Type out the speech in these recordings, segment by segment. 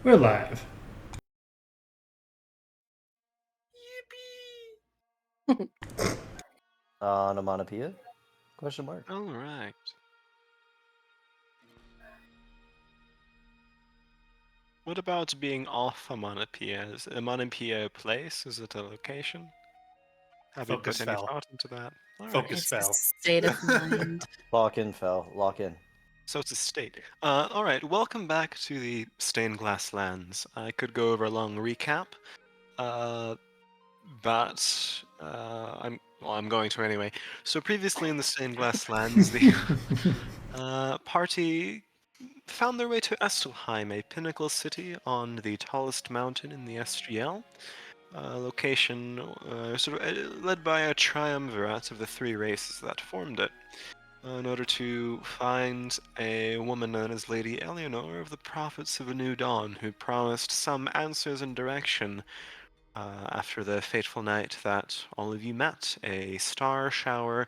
We're live. Onomatopoeia? Question mark. All right. What about being off Omonopia? Is Omonopia a place? Is it a location? Have you put Focus any fell. thought into that? All right. Focus It's a fell. state of mind. Lock in, fell. Lock in. So it's a state. All right. Welcome back to the Stained Glass Lands. I could go over a long recap, uh, but I'm going to anyway. So previously in the Stained Glass Lands, the party found their way to Estelheim, a pinnacle city on the tallest mountain in the SGL. Location led by a triumvirate of the three races that formed it, in order to find a woman known as Lady Eleanor of the Prophets of a New Dawn, who promised some answers and direction after the fateful night that all of you met, a star shower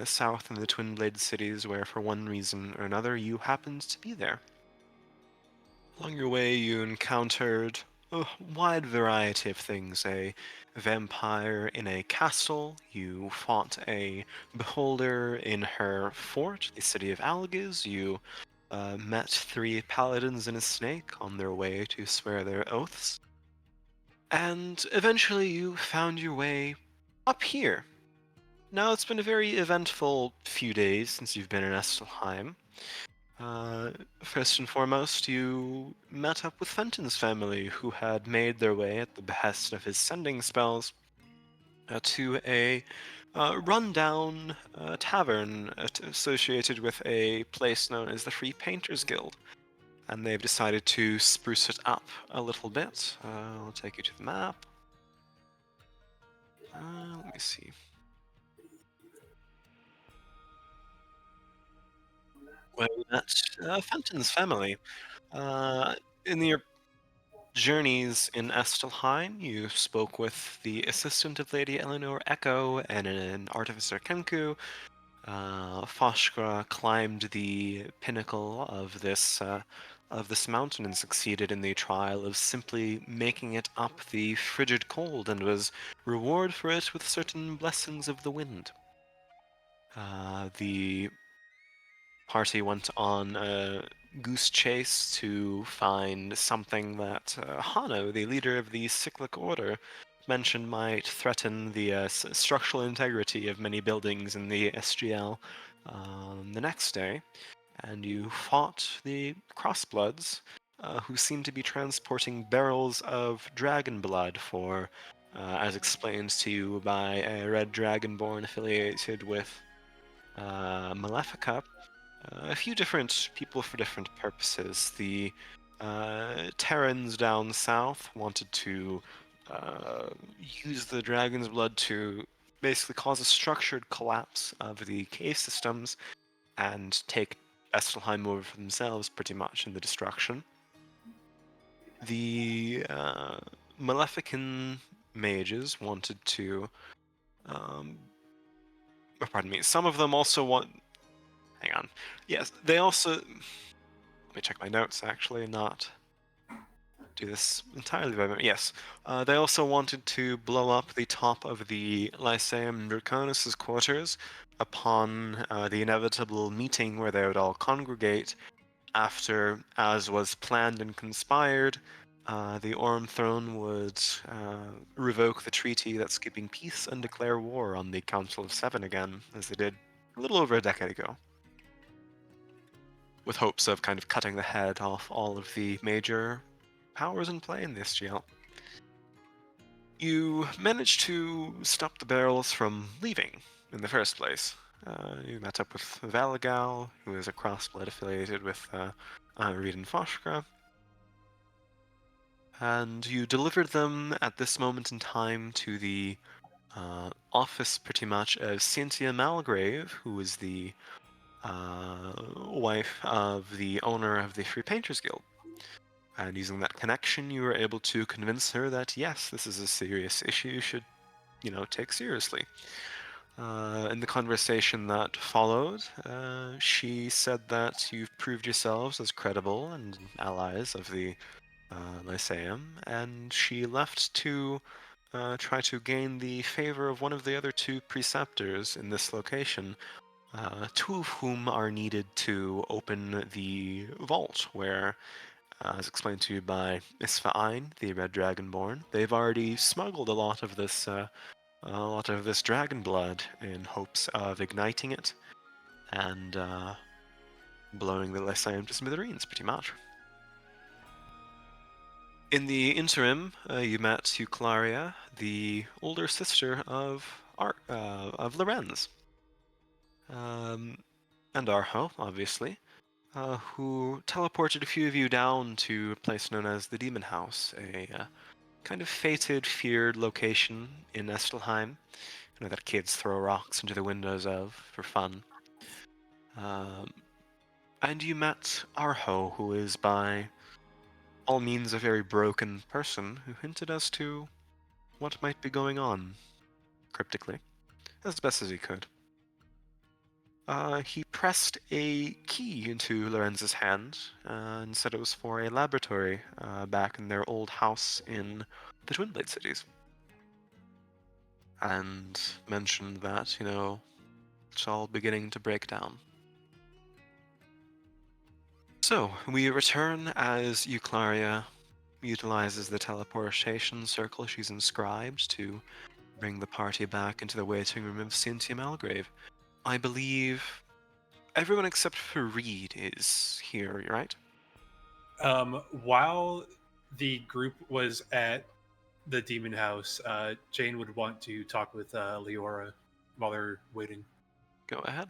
south in the Twin Blade cities, where for one reason or another you happened to be there. Along your way, you encountered a wide variety of things. A vampire in a castle, you fought a beholder in her fort, the city of Algiz, you met three paladins and a snake on their way to swear their oaths, and eventually you found your way up here. Now, it's been a very eventful few days since you've been in Estelheim. Uh, First and foremost, you met up with Fenton's family, who had made their way at the behest of his sending spells to a rundown tavern associated with a place known as the Free Painters Guild. And they've decided to spruce it up a little bit. I'll take you to the map. Let me see. Well, that's Fenton's family. In your journeys in Estelheim, you spoke with the assistant of Lady Eleanor Echo and an artificer Kenku. Foshkra climbed the pinnacle of this mountain and succeeded in the trial of simply making it up the frigid cold, and was rewarded for it with certain blessings of the wind. The party went on a goose chase to find something that Hano, the leader of the Cyclic Order, mentioned might threaten the structural integrity of many buildings in the SGL the next day. And you fought the Crossbloods, who seemed to be transporting barrels of dragon blood for, as explained to you by a red dragonborn affiliated with Malefica, a few different people for different purposes. The Terrans down south wanted to use the dragon's blood to basically cause a structured collapse of the cave systems and take Estelheim over for themselves, pretty much, in the destruction. The Malefican mages wanted to. Pardon me. Some of them also want. Hang on. Yes, they also. Let me check my notes, actually, not do this entirely by memory. Yes, they also wanted to blow up the top of the Lyceum Draconis' quarters upon the inevitable meeting where they would all congregate after, as was planned and conspired, the Orm Throne would revoke the treaty that's keeping peace and declare war on the Council of Seven again, as they did a little over a decade ago, with hopes of kind of cutting the head off all of the major powers in play in the SGL. You managed to stop the barrels from leaving in the first place. You met up with Valagal, who is a crossblood affiliated with Reed and Foshkra, and you delivered them at this moment in time to the office, pretty much, of Cynthia Malgrave, who is the wife of the owner of the Free Painters Guild. And using that connection, you were able to convince her that yes, this is a serious issue you should, take seriously. In the conversation that followed, she said that you've proved yourselves as credible and allies of the Lyceum, and she left to try to gain the favor of one of the other two preceptors in this location, two of whom are needed to open the vault where, as explained to you by Isfa'ine, the Red Dragonborn, they've already smuggled a lot of this dragon blood in hopes of igniting it and blowing the Lyceum to smithereens, pretty much. In the interim, you met Euclaria, the older sister of Lorenz, um, and Arho, obviously, who teleported a few of you down to a place known as the Demon House, a kind of fated, feared location in Estelheim, that kids throw rocks into the windows of for fun. Um, and you met Arho, who is by all means a very broken person, who hinted as to what might be going on, cryptically, as best as he could. He pressed a key into Lorenz's hand and said it was for a laboratory back in their old house in the Twin Blade cities. And mentioned that, it's all beginning to break down. So, we return as Euclaria utilizes the teleportation circle she's inscribed to bring the party back into the waiting room of Cynthia Malgrave. I believe everyone except for Reed is here, right? While the group was at the demon house, Jane would want to talk with Leora while they're waiting. Go ahead.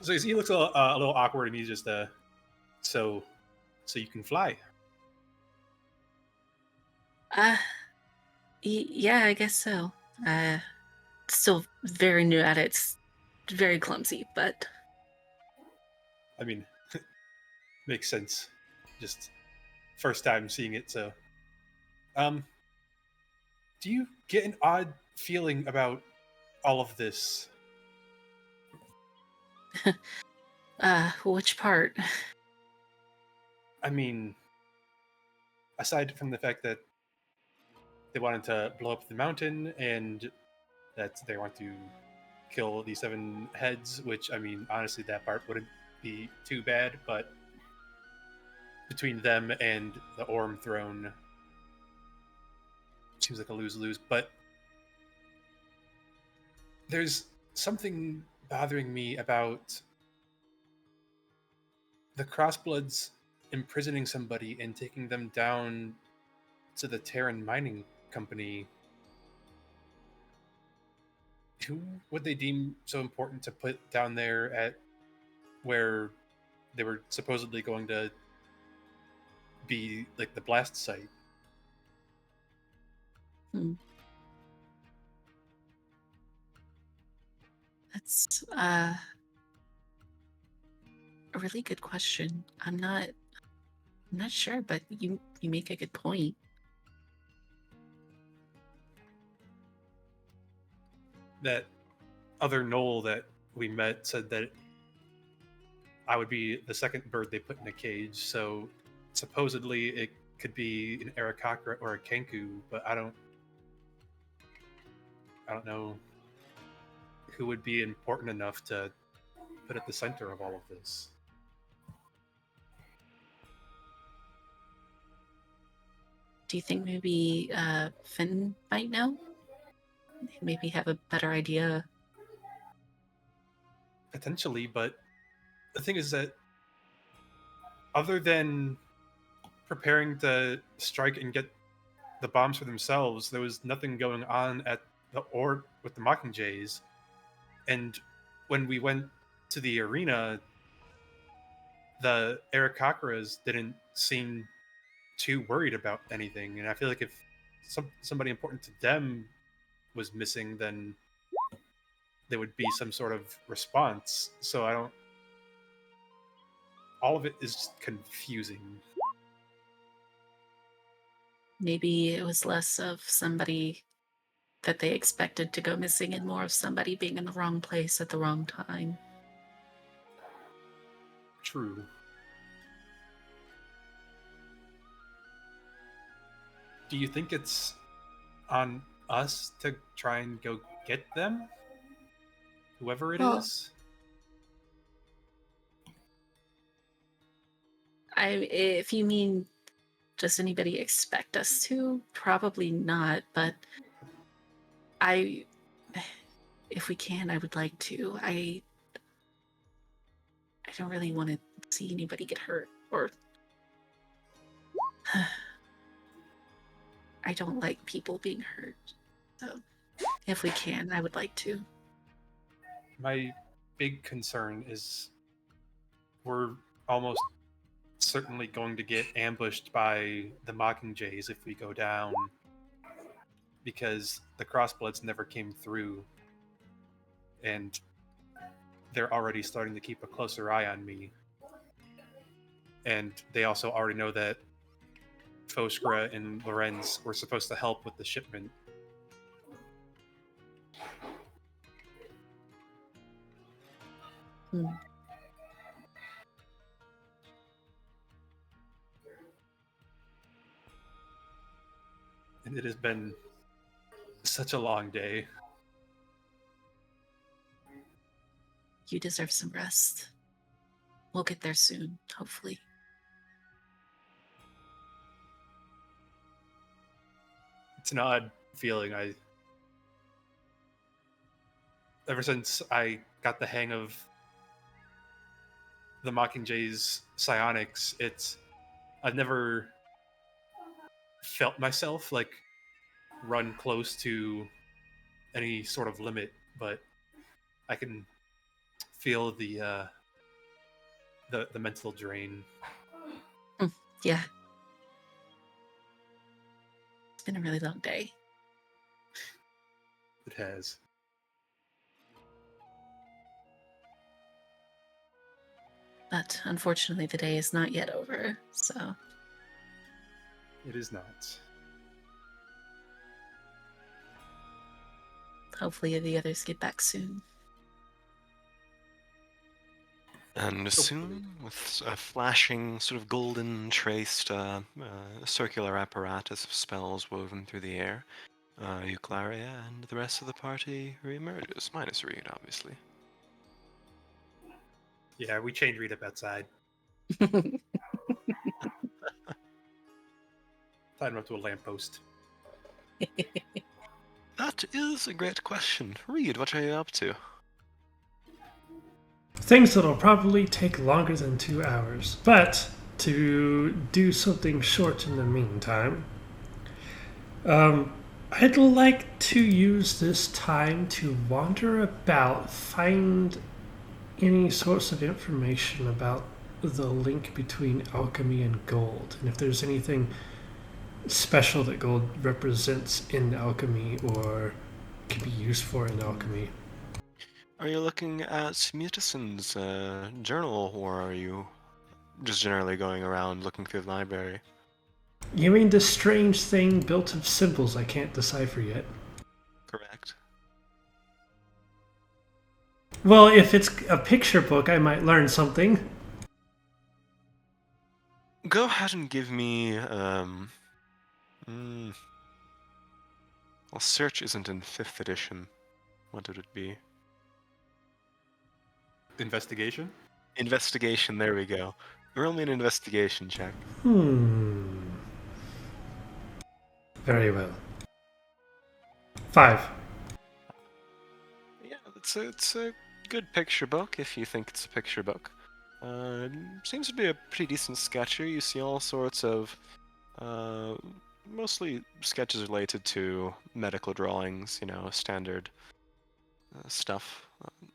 So he looks a little awkward, and he's just so you can fly. Uh, yeah, I guess so. Still very new at it. It's very clumsy, but I mean, makes sense. Just first time seeing it, so. Um, do you get an odd feeling about all of this? which part? I mean, aside from the fact that they wanted to blow up the mountain and that they want to kill the seven heads, which, I mean, honestly, that part wouldn't be too bad, but between them and the Orm throne, seems like a lose-lose. But there's something bothering me about the Crossbloods imprisoning somebody and taking them down to the Terran mining company. Who would they deem so important to put down there at where they were supposedly going to be like the blast site? Hmm. That's a really good question. I'm not sure, but you make a good point. That other knoll that we met said that I would be the second bird they put in a cage, so supposedly it could be an Arakakra or a Kenku, but I don't know who would be important enough to put at the center of all of this. Do you think maybe Finn might know? Maybe have a better idea. Potentially, but the thing is that other than preparing to strike and get the bombs for themselves, there was nothing going on at the Ord with the Mockingjays. And when we went to the arena, the Arakakras didn't seem too worried about anything. And I feel like if somebody important to them was missing, then there would be some sort of response. So I don't. All of it is just confusing. Maybe it was less of somebody that they expected to go missing and more of somebody being in the wrong place at the wrong time. True. Do you think it's on us to try and go get them? Whoever it Well, is? If you mean, does anybody expect us to? Probably not, but if we can, I would like to. I don't really want to see anybody get hurt, or I don't like people being hurt. So, if we can, I would like to. My big concern is we're almost certainly going to get ambushed by the Mockingjays if we go down, because the Crossbloods never came through, and they're already starting to keep a closer eye on me. And they also already know that Foskra and Lorenz were supposed to help with the shipment. Hmm. And it has been such a long day. You deserve some rest. We'll get there soon, hopefully. It's an odd feeling. Ever since I got the hang of the Mockingjays psionics, I've never felt myself like run close to any sort of limit, but I can feel the mental drain. Yeah. It's been a really long day. It has. But unfortunately, the day is not yet over, so It is not. hopefully the others get back soon. And soon, with a flashing, sort of golden traced circular apparatus of spells woven through the air, Euclaria and the rest of the party reemerges, minus Reed, obviously. Yeah, we chained Reed up outside. Tied him up to a lamppost. That is a great question. Reed, what are you up to? Things that'll probably take longer than 2 hours. But to do something short in the meantime, I'd like to use this time to wander about, find any source of information about the link between alchemy and gold, and if there's anything special that gold represents in alchemy or can be used for in alchemy. Are you looking at Mutison's journal, or are you just generally going around looking through the library? You mean this strange thing built of symbols I can't decipher yet? Correct. Well, if it's a picture book, I might learn something. Go ahead and give me, well, search isn't in 5th edition. What would it be? Investigation? Investigation, there we go. Roll me an investigation check. Very well. 5. Yeah, it's a good picture book, if you think it's a picture book. Seems to be a pretty decent sketcher. You see all sorts of, mostly sketches related to medical drawings, standard stuff.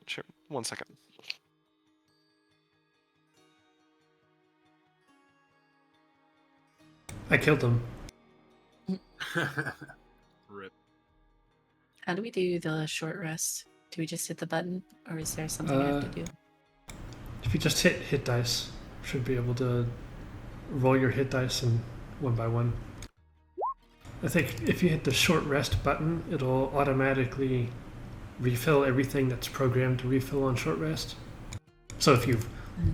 Sure, 1 second. I killed him. Rip. How do we do the short rest? Do we just hit the button, or is there something I have to do? If you just hit dice, should be able to roll your hit dice and one by one. I think if you hit the short rest button, it'll automatically refill everything that's programmed to refill on short rest. So if you've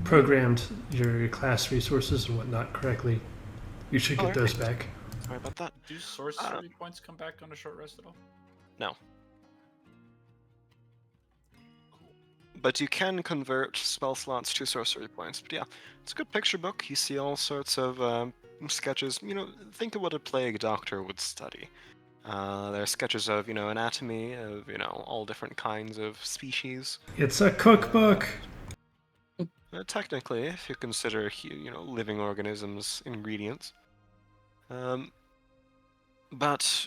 programmed your class resources and whatnot correctly, you should get those back. Sorry about that. Do sorcery points come back on a short rest at all? No. Cool. But you can convert spell slots to sorcery points. But yeah, it's a good picture book. You see all sorts of sketches. You know, think of what a plague doctor would study. There are sketches of, anatomy of, all different kinds of species. It's a cookbook. Technically, if you consider, living organisms ingredients. But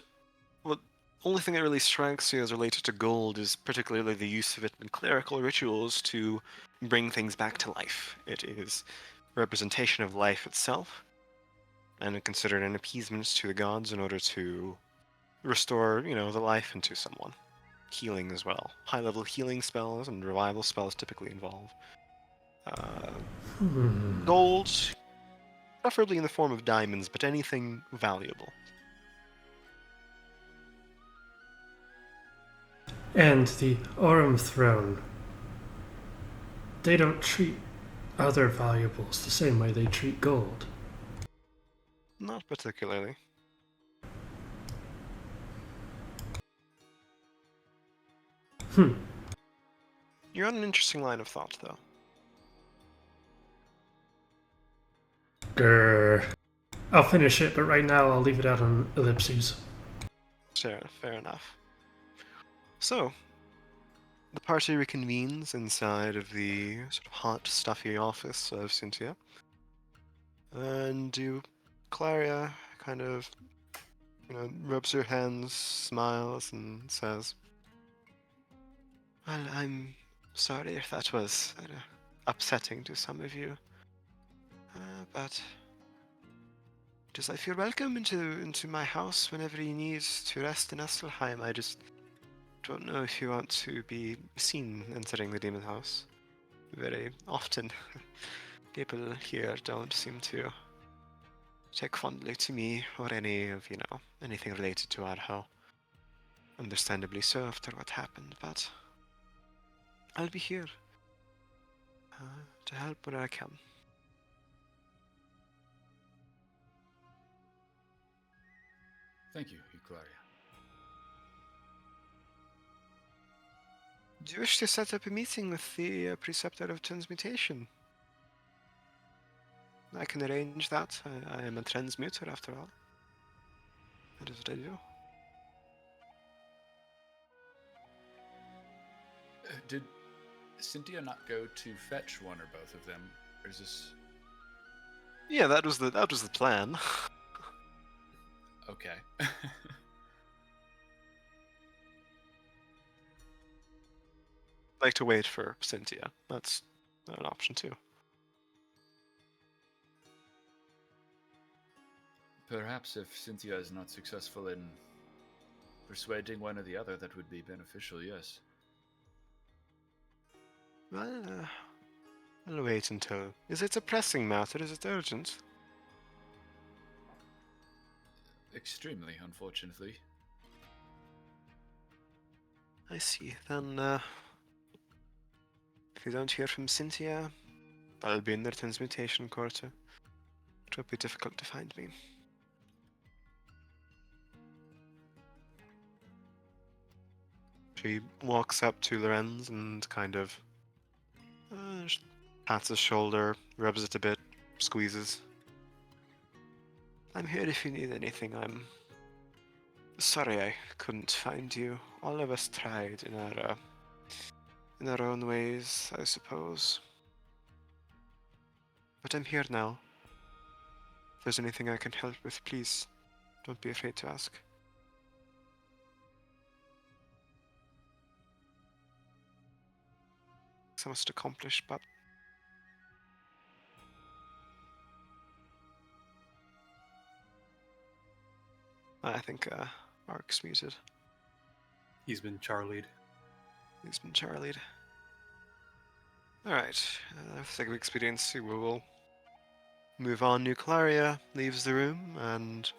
what only thing that really strikes you as related to gold is particularly the use of it in clerical rituals to bring things back to life. It is a representation of life itself, and considered an appeasement to the gods in order to restore, the life into someone. Healing as well. High-level healing spells and revival spells typically involve gold, preferably in the form of diamonds, but anything valuable. And the Aurum Throne. They don't treat other valuables the same way they treat gold. Not particularly. You're on an interesting line of thought, though. Grr. I'll finish it, but right now I'll leave it out on ellipses. Fair enough. So, the party reconvenes inside of the sort of hot, stuffy office of Cynthia. And Claria kind of, rubs her hands, smiles, and says, "Well, I'm sorry if that was upsetting to some of you. But just I feel welcome into my house whenever you need to rest in Estelheim. I just don't know if you want to be seen entering the demon house. Very often, people here don't seem to take fondly to me or any of, anything related to Arho. Understandably so after what happened, but I'll be here to help where I can." Thank you, Euclaria. Do you wish to set up a meeting with the preceptor of transmutation? I can arrange that. I am a transmuter after all. That is what I do. Did Cynthia not go to fetch one or both of them? Or is this... Yeah, that was the plan. Okay. Like to wait for Cynthia. That's an option too. Perhaps if Cynthia is not successful in persuading one or the other, that would be beneficial, yes. Well, I'll wait until... Is it a pressing matter? Is it urgent? Extremely, unfortunately. I see. Then, if you don't hear from Cynthia, I'll be in the transmutation quarter. It will be difficult to find me. She walks up to Lorenz and kind of just pats his shoulder, rubs it a bit, squeezes. I'm here if you need anything. I'm sorry I couldn't find you. All of us tried in our own ways, I suppose. But I'm here now. If there's anything I can help with, please don't be afraid to ask. So much to accomplish, but I think Mark's muted. He's been Charlied. He's been Charlied. Alright, for the sake of expediency, we will move on. Nuclaria leaves the room, and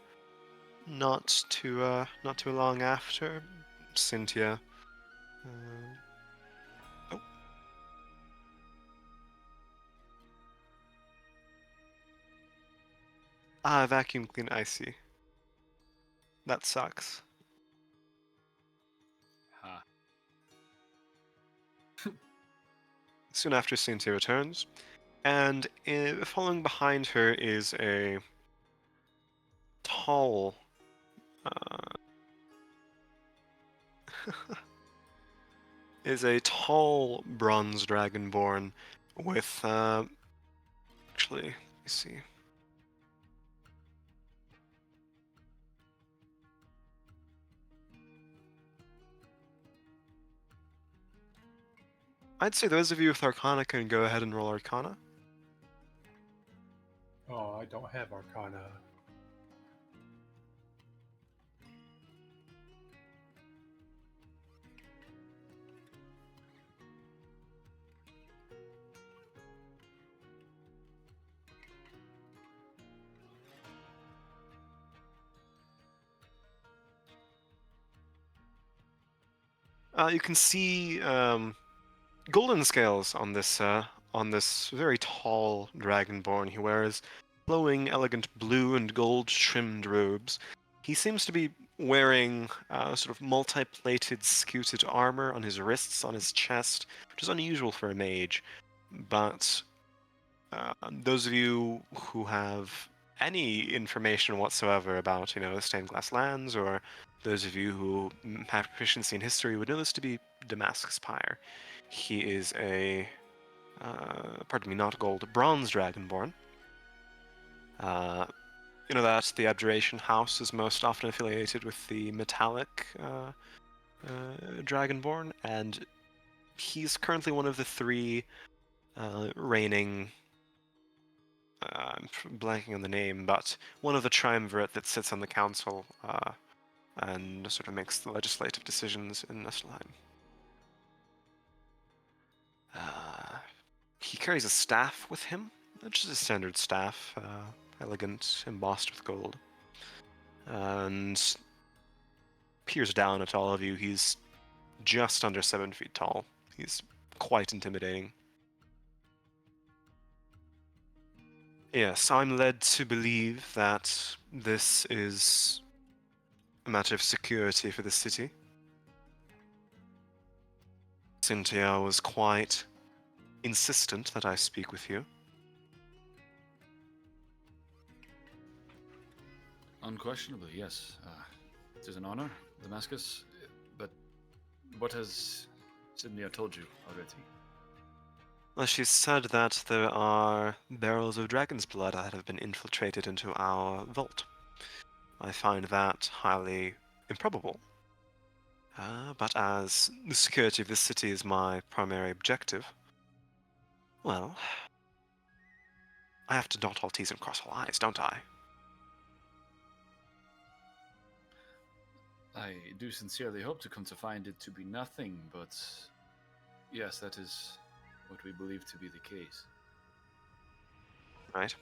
not too long after, Cynthia. Vacuum clean, I see. That sucks. Ha. Soon after, Cynthia returns, and following behind her is a tall, bronze dragonborn with actually, let me see. I'd say those of you with Arcana can go ahead and roll Arcana. Oh, I don't have Arcana. You can see golden scales on this very tall dragonborn. He wears flowing, elegant blue and gold trimmed robes. He seems to be wearing sort of multi-plated, scuted armor on his wrists, on his chest, which is unusual for a mage. But those of you who have any information whatsoever about, stained glass lands, or those of you who have proficiency in history would know this to be Damascus Pyre. He is a, pardon me, not gold, bronze dragonborn. You know that the Abjuration House is most often affiliated with the metallic dragonborn, and he's currently one of the three reigning. I'm blanking on the name, but one of the triumvirate that sits on the council and sort of makes the legislative decisions in Niflheim. He carries a staff with him, which is a standard staff, elegant, embossed with gold, and peers down at all of you. He's just under 7 feet tall. He's quite intimidating. Yes, I'm led to believe that this is a matter of security for the city. Cynthia was quite insistent that I speak with you. Unquestionably, yes. It is an honor, Damascus. But what has Cynthia told you already? Well, she said that there are barrels of dragon's blood that have been infiltrated into our vault. I find that highly improbable. But as the security of this city is my primary objective, well, I have to dot all T's and cross all I's, don't I? I do sincerely hope to come to find it to be nothing, but yes, that is what we believe to be the case. Right.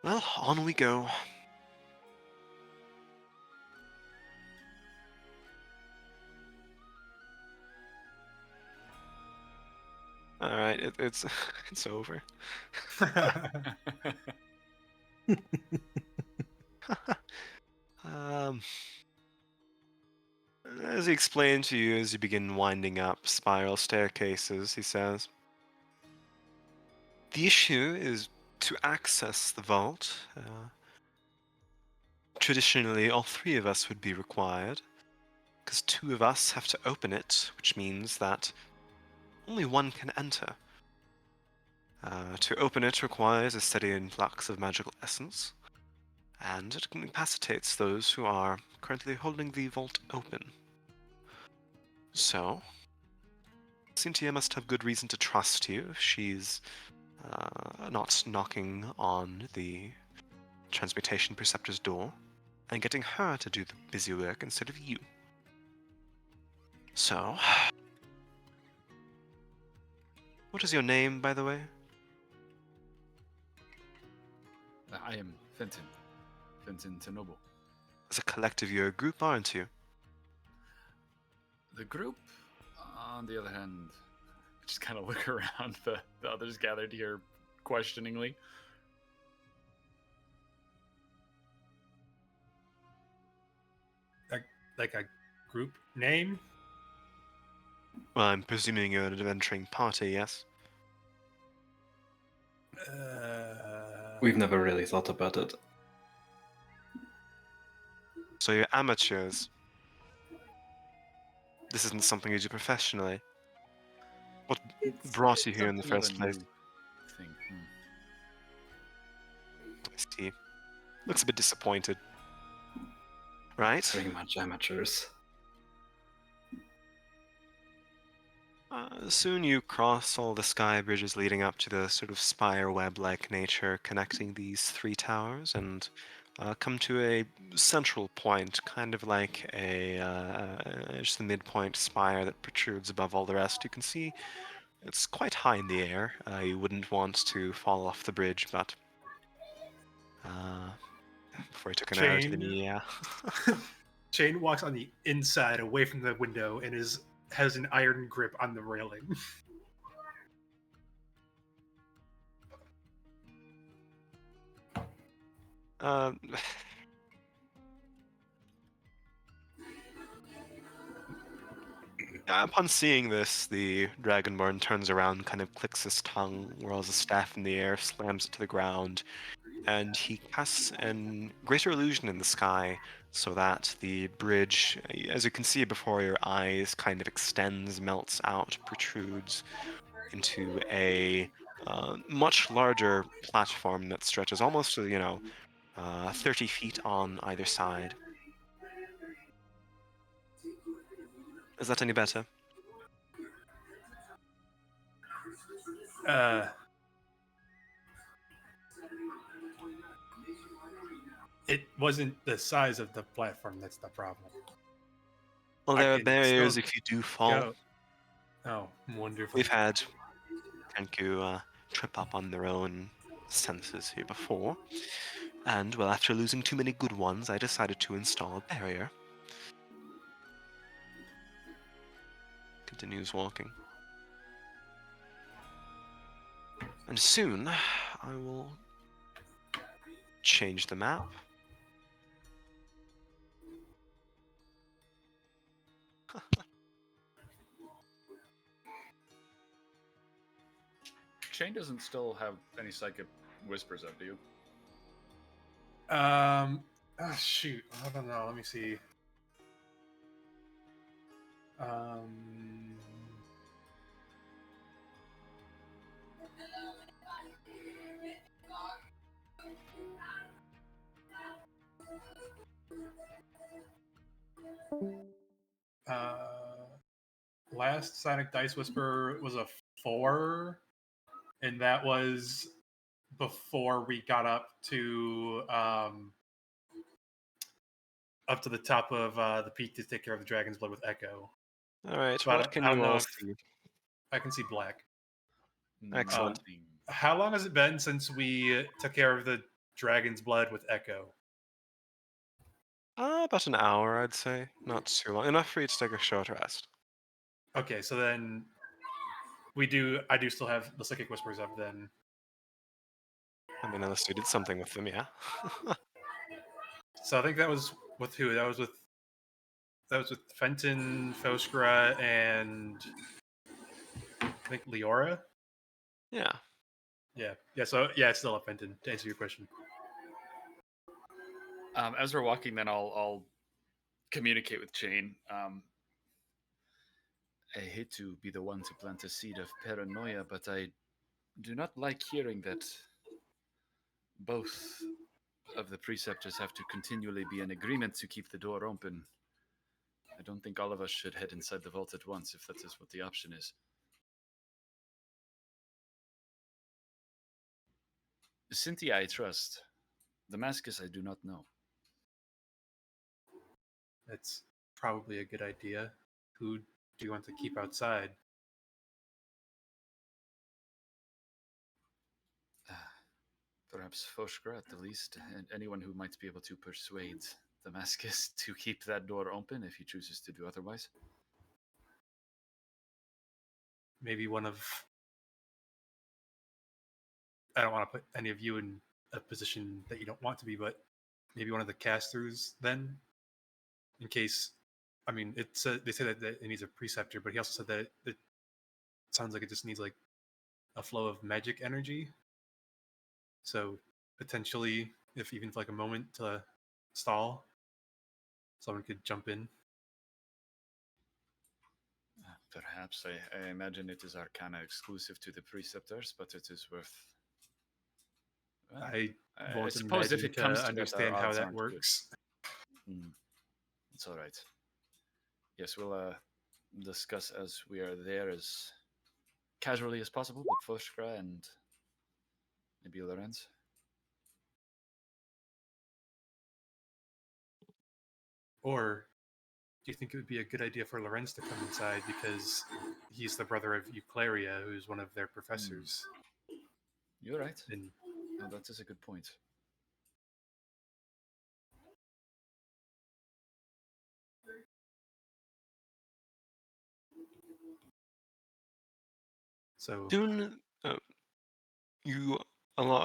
Well, on we go. All right, it's it's over. Um, as he explained to you as you begin winding up spiral staircases, he says, the issue is to access the vault. Traditionally, all three of us would be required, because two of us have to open it, which means that only one can enter. To open it requires a steady influx of magical essence, and it incapacitates those who are currently holding the vault open. So, Cynthia must have good reason to trust you if she's not knocking on the transmutation preceptor's door and getting her to do the busy work instead of you. So, what is your name, by the way? I am Fenton. Fenton Tenobo. As a collective, you're a group, aren't you? The group, on the other hand, just kind of look around, the others gathered here questioningly. like a group name? Well, I'm presuming you're an adventuring party, yes? We've never really thought about it. So you're amateurs. This isn't something you do professionally. What brought you here in the Something of a first place? new thing. I see. Looks a bit disappointed. Right? Very much amateurs. Soon you cross all the sky bridges leading up to the sort of spire web-like nature connecting these three towers and come to a central point, kind of like a just the midpoint spire that protrudes above all the rest. You can see it's quite high in the air. You wouldn't want to fall off the bridge, but before you took an arrow to the Chain. knee, yeah. Shane walks on the inside, away from the window, and has an iron grip on the railing. Uh, Upon seeing this, the Dragonborn turns around, kind of clicks his tongue, whirls a staff in the air, slams it to the ground, and he casts a greater illusion in the sky so that the bridge, as you can see before your eyes, kind of extends, melts out, protrudes into a much larger platform that stretches almost, 30 feet on either side. Is that any better? It wasn't the size of the platform that's the problem. Well, I there are can barriers still if you do fall. Go. Oh, wonderful. We've had Kenku trip up on their own senses here before, and well, after losing too many good ones, I decided to install a barrier. Continues walking. And soon, I will change the map. Chain doesn't still have any psychic whispers up, do you? Shoot. I don't know. Let me see. Last Sonic Dice Whisper was a 4, and that was before we got up to the top of the peak to take care of the Dragon's Blood with Echo. All right, So what can I don't you know all if see? I can see black. Excellent. Nothing. How long has it been since we took care of the Dragon's Blood with Echo? About an hour, I'd say. Not too long. Enough for you to take a short rest. Okay, so then I do still have the Psychic Whispers up then. I mean, unless you did something with them, yeah. So I think that was with who? That was with Fenton, Foskra, and I think Leora. Yeah. Yeah. So yeah, it's still up Fenton. To answer your question. As we're walking, then I'll communicate with Chain. I hate to be the one to plant a seed of paranoia, but I do not like hearing that both of the preceptors have to continually be in agreement to keep the door open. I don't think all of us should head inside the vault at once if that is what the option is. Cynthia, I trust. Damascus, I do not know. That's probably a good idea. Who do you want to keep outside? Perhaps Foshkra at the least, and anyone who might be able to persuade Damascus to keep that door open if he chooses to do otherwise. Maybe one of. I don't want to put any of you in a position that you don't want to be, but maybe one of the cast-throughs then, in case I mean, they say that it needs a preceptor, but he also said that it sounds like it just needs like a flow of magic energy. So potentially, if even for like a moment to stall, someone could jump in. Perhaps I imagine it is Arcana exclusive to the preceptors, but it is worth. Well, I I won't suppose if imagine it comes to to that, our understand how odds that aren't good. works. It's all right. Yes, we'll discuss as we are there as casually as possible with Foshkra and maybe Lorenz. Or do you think it would be a good idea for Lorenz to come inside because he's the brother of Euclaria, who's one of their professors? You're right. And No, that is a good point. so, Soon, you,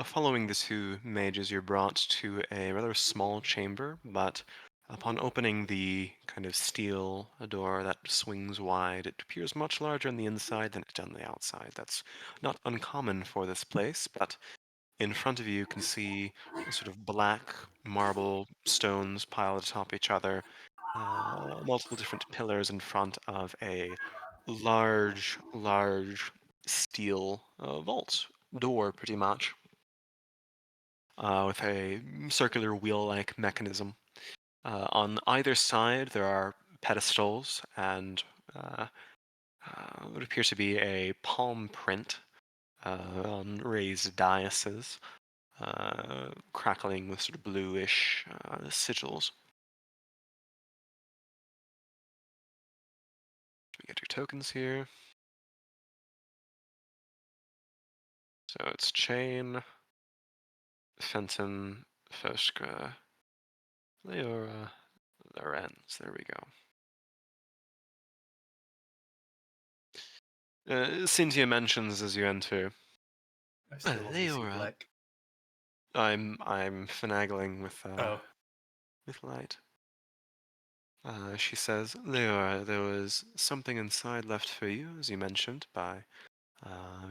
following the two mages, you're brought to a rather small chamber, but upon opening the kind of steel door that swings wide, it appears much larger on the inside than it did on the outside. That's not uncommon for this place, but in front of you, you can see sort of black marble stones piled atop each other, multiple different pillars in front of a large steel vault door, pretty much, with a circular wheel-like mechanism. On either side, there are pedestals and what appears to be a palm print on raised daises, crackling with sort of bluish sigils. We get your tokens here. So it's Chain, Fenton, Foshka, Leora, Lorenz. There we go. Cynthia mentions as you enter, I still only see Leora. black. I'm finagling Oh, with light. She says, Leora, there was something inside left for you, as you mentioned, by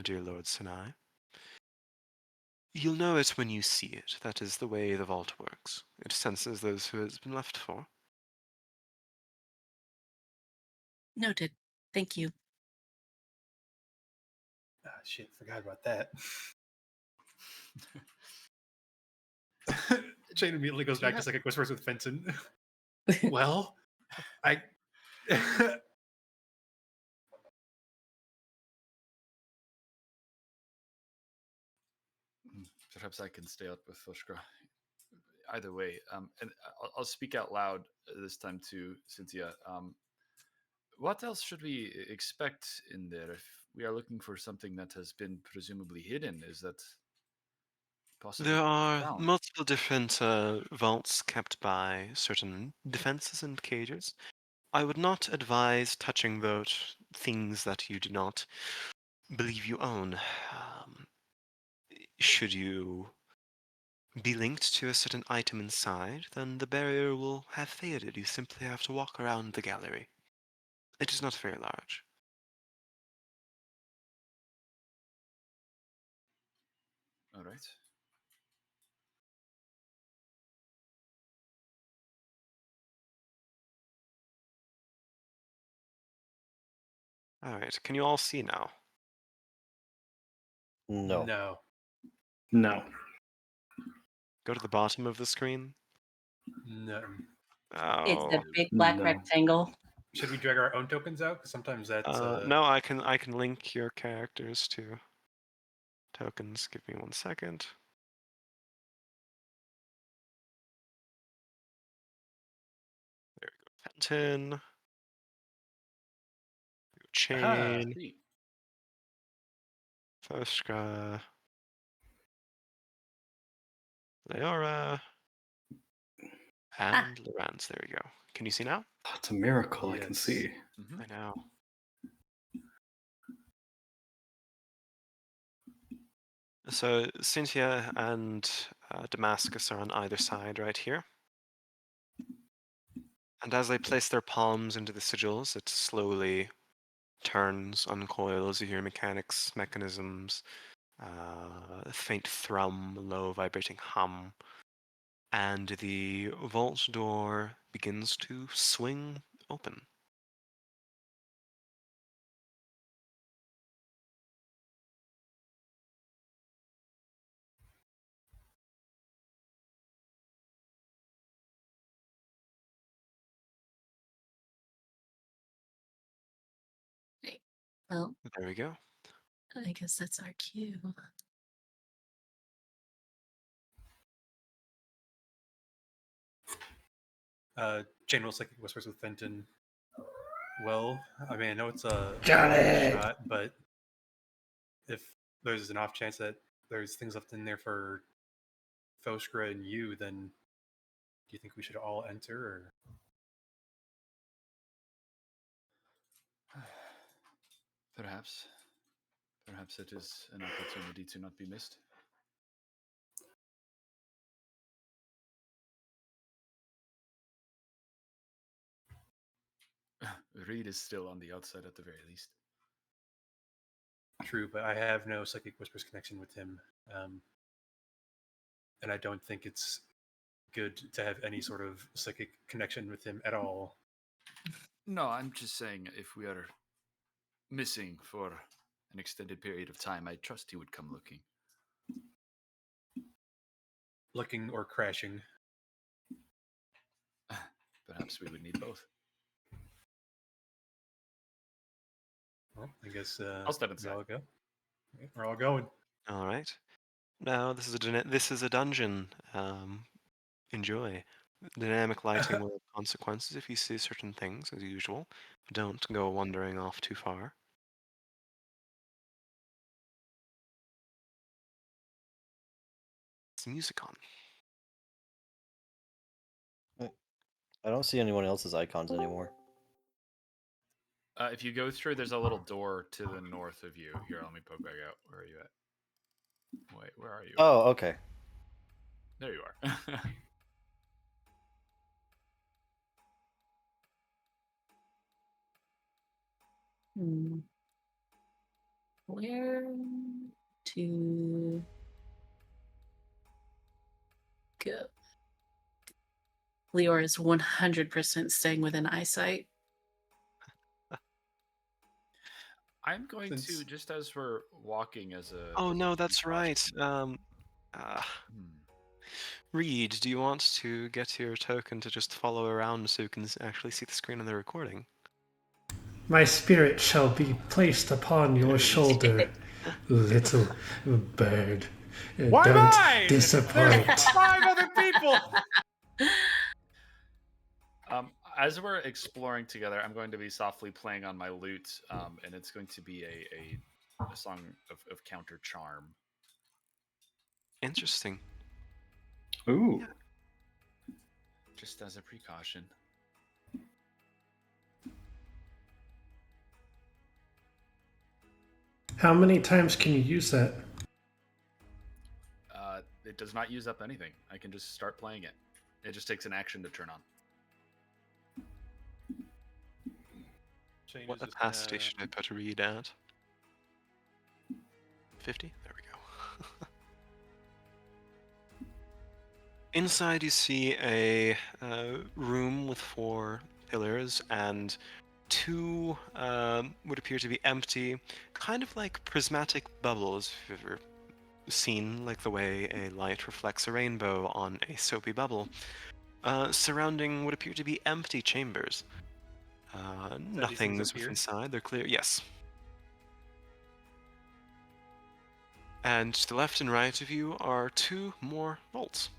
dear Lord Sinai. You'll know it when you see it. That is the way the vault works. It senses those who it has been left for. Noted. Thank you. shit, forgot about that. Jane immediately goes back to Psychic Whispers with Fenton. Well, I. Perhaps I can stay up with Foshkra. Either way, and I'll speak out loud this time to Cynthia. What else should we expect in there if we are looking for something that has been presumably hidden? Is that possibly There are found? multiple different vaults kept by certain defenses and cages. I would not advise touching those things that you do not believe you own. Should you be linked to a certain item inside, then the barrier will have faded. You simply have to walk around the gallery. It is not very large. All right. Alright, can you all see now? No. No. No. Go to the bottom of the screen. No. It's the Oh. big black No. rectangle. Should we drag our own tokens out? Because sometimes that's. No, I can link your characters to tokens. Give me 1 second. There we go. Fenton. Aha! Chain. Sweet. Foshka. Leora. And Lorenz. There we go. Can you see now? It's a miracle I can Yes. see. Mm-hmm. I know. So Cynthia and Damascus are on either side right here. And as they place their palms into the sigils, it slowly turns, uncoils. You hear mechanics, mechanisms, a faint thrum, low vibrating hum, and the vault door begins to swing open. Right. Well, There we go. I guess that's our cue. Jane will psychic whispers with Fenton. Well, I mean, I know it's a Got long it. shot, but if there's an off chance that there's things left in there for Foskra and you, then do you think we should all enter? Or? Perhaps. Perhaps it is an opportunity to not be missed. Reed is still on the outside at the very least. True, but I have no psychic whispers connection with him, and I don't think it's good to have any sort of psychic connection with him at all. No, I'm just saying if we are missing for an extended period of time, I trust he would come looking. Looking or crashing. Perhaps we would need both. Well, I guess I'll step we inside. all go. Okay, we're all going. All right. Now this is a dungeon. Enjoy. Dynamic lighting will have consequences if you see certain things, as usual. Don't go wandering off too far. It's music on. I don't see anyone else's icons anymore. If you go through, there's a little door to the north of you. Here, let me poke back out. Where are you at? Wait, where are you? Oh, okay. There you are. Where to go? Leor is 100% staying within eyesight. I'm going to, Since- just as we're walking as a... Oh as a no, that's right. precaution- Reed, do you want to get your token to just follow around so you can actually see the screen on the recording? My spirit shall be placed upon your shoulder, little bird. Why Don't mine? disappoint. There's 5 other people. As we're exploring together, I'm going to be softly playing on my lute, and it's going to be a song of counter charm. Interesting. Ooh. Just as a precaution. How many times can you use that? It does not use up anything. I can just start playing it. It just takes an action to turn on. Shane What is just opacity gonna- should I put Reed at? 50? There we go. Inside you see a room with 4 pillars and 2 would appear to be empty, kind of like prismatic bubbles, if you've ever seen like the way a light reflects a rainbow on a soapy bubble, surrounding what appear to be empty chambers. these things Nothing's up here? inside, they're clear, yes. And to the left and right of you are 2 more vaults.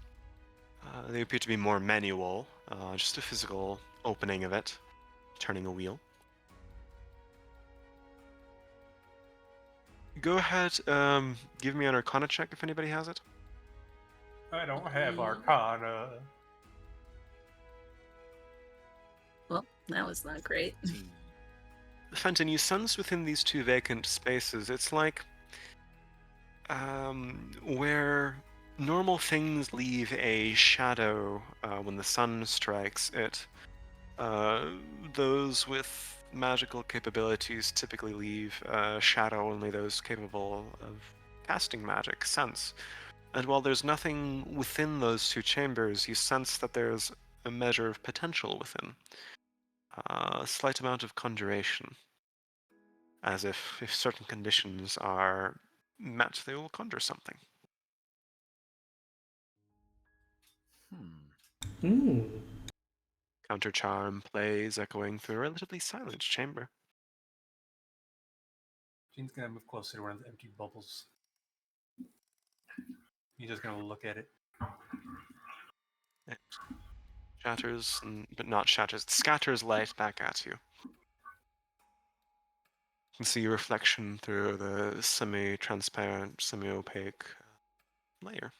They appear to be more manual, just a physical opening of it, turning a wheel. Go ahead, give me an Arcana check if anybody has it. I don't have Arcana. Well, that was not great. Fenton, you sense within these 2 vacant spaces, it's like where normal things leave a shadow when the sun strikes it. Those with magical capabilities typically leave shadow only those capable of casting magic sense. And while there's nothing within those two chambers, you sense that there's a measure of potential within. A slight amount of conjuration. As if certain conditions are met, they will conjure something. Counter charm plays echoing through a relatively silent chamber. Gene's gonna move closer to one of the empty bubbles. He's just gonna look at it. It shatters, but not shatters. It scatters light back at you. You can see your reflection through the semi-transparent, semi-opaque layer.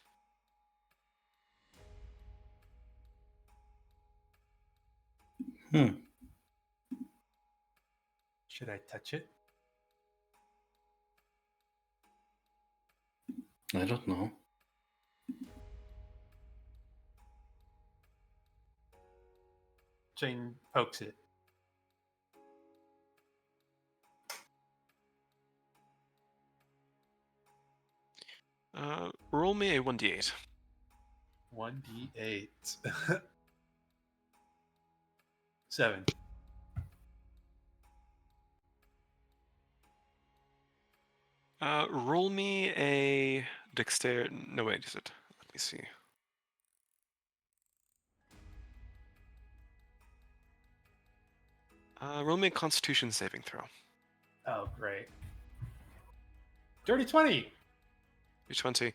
Should I touch it? I don't know. Jane pokes it. Roll me a 1d8. 1d8. 7. Roll me a dexterity. No, wait, is it? Let me see. Roll me a Constitution saving throw. Oh, great. Dirty 20! D20.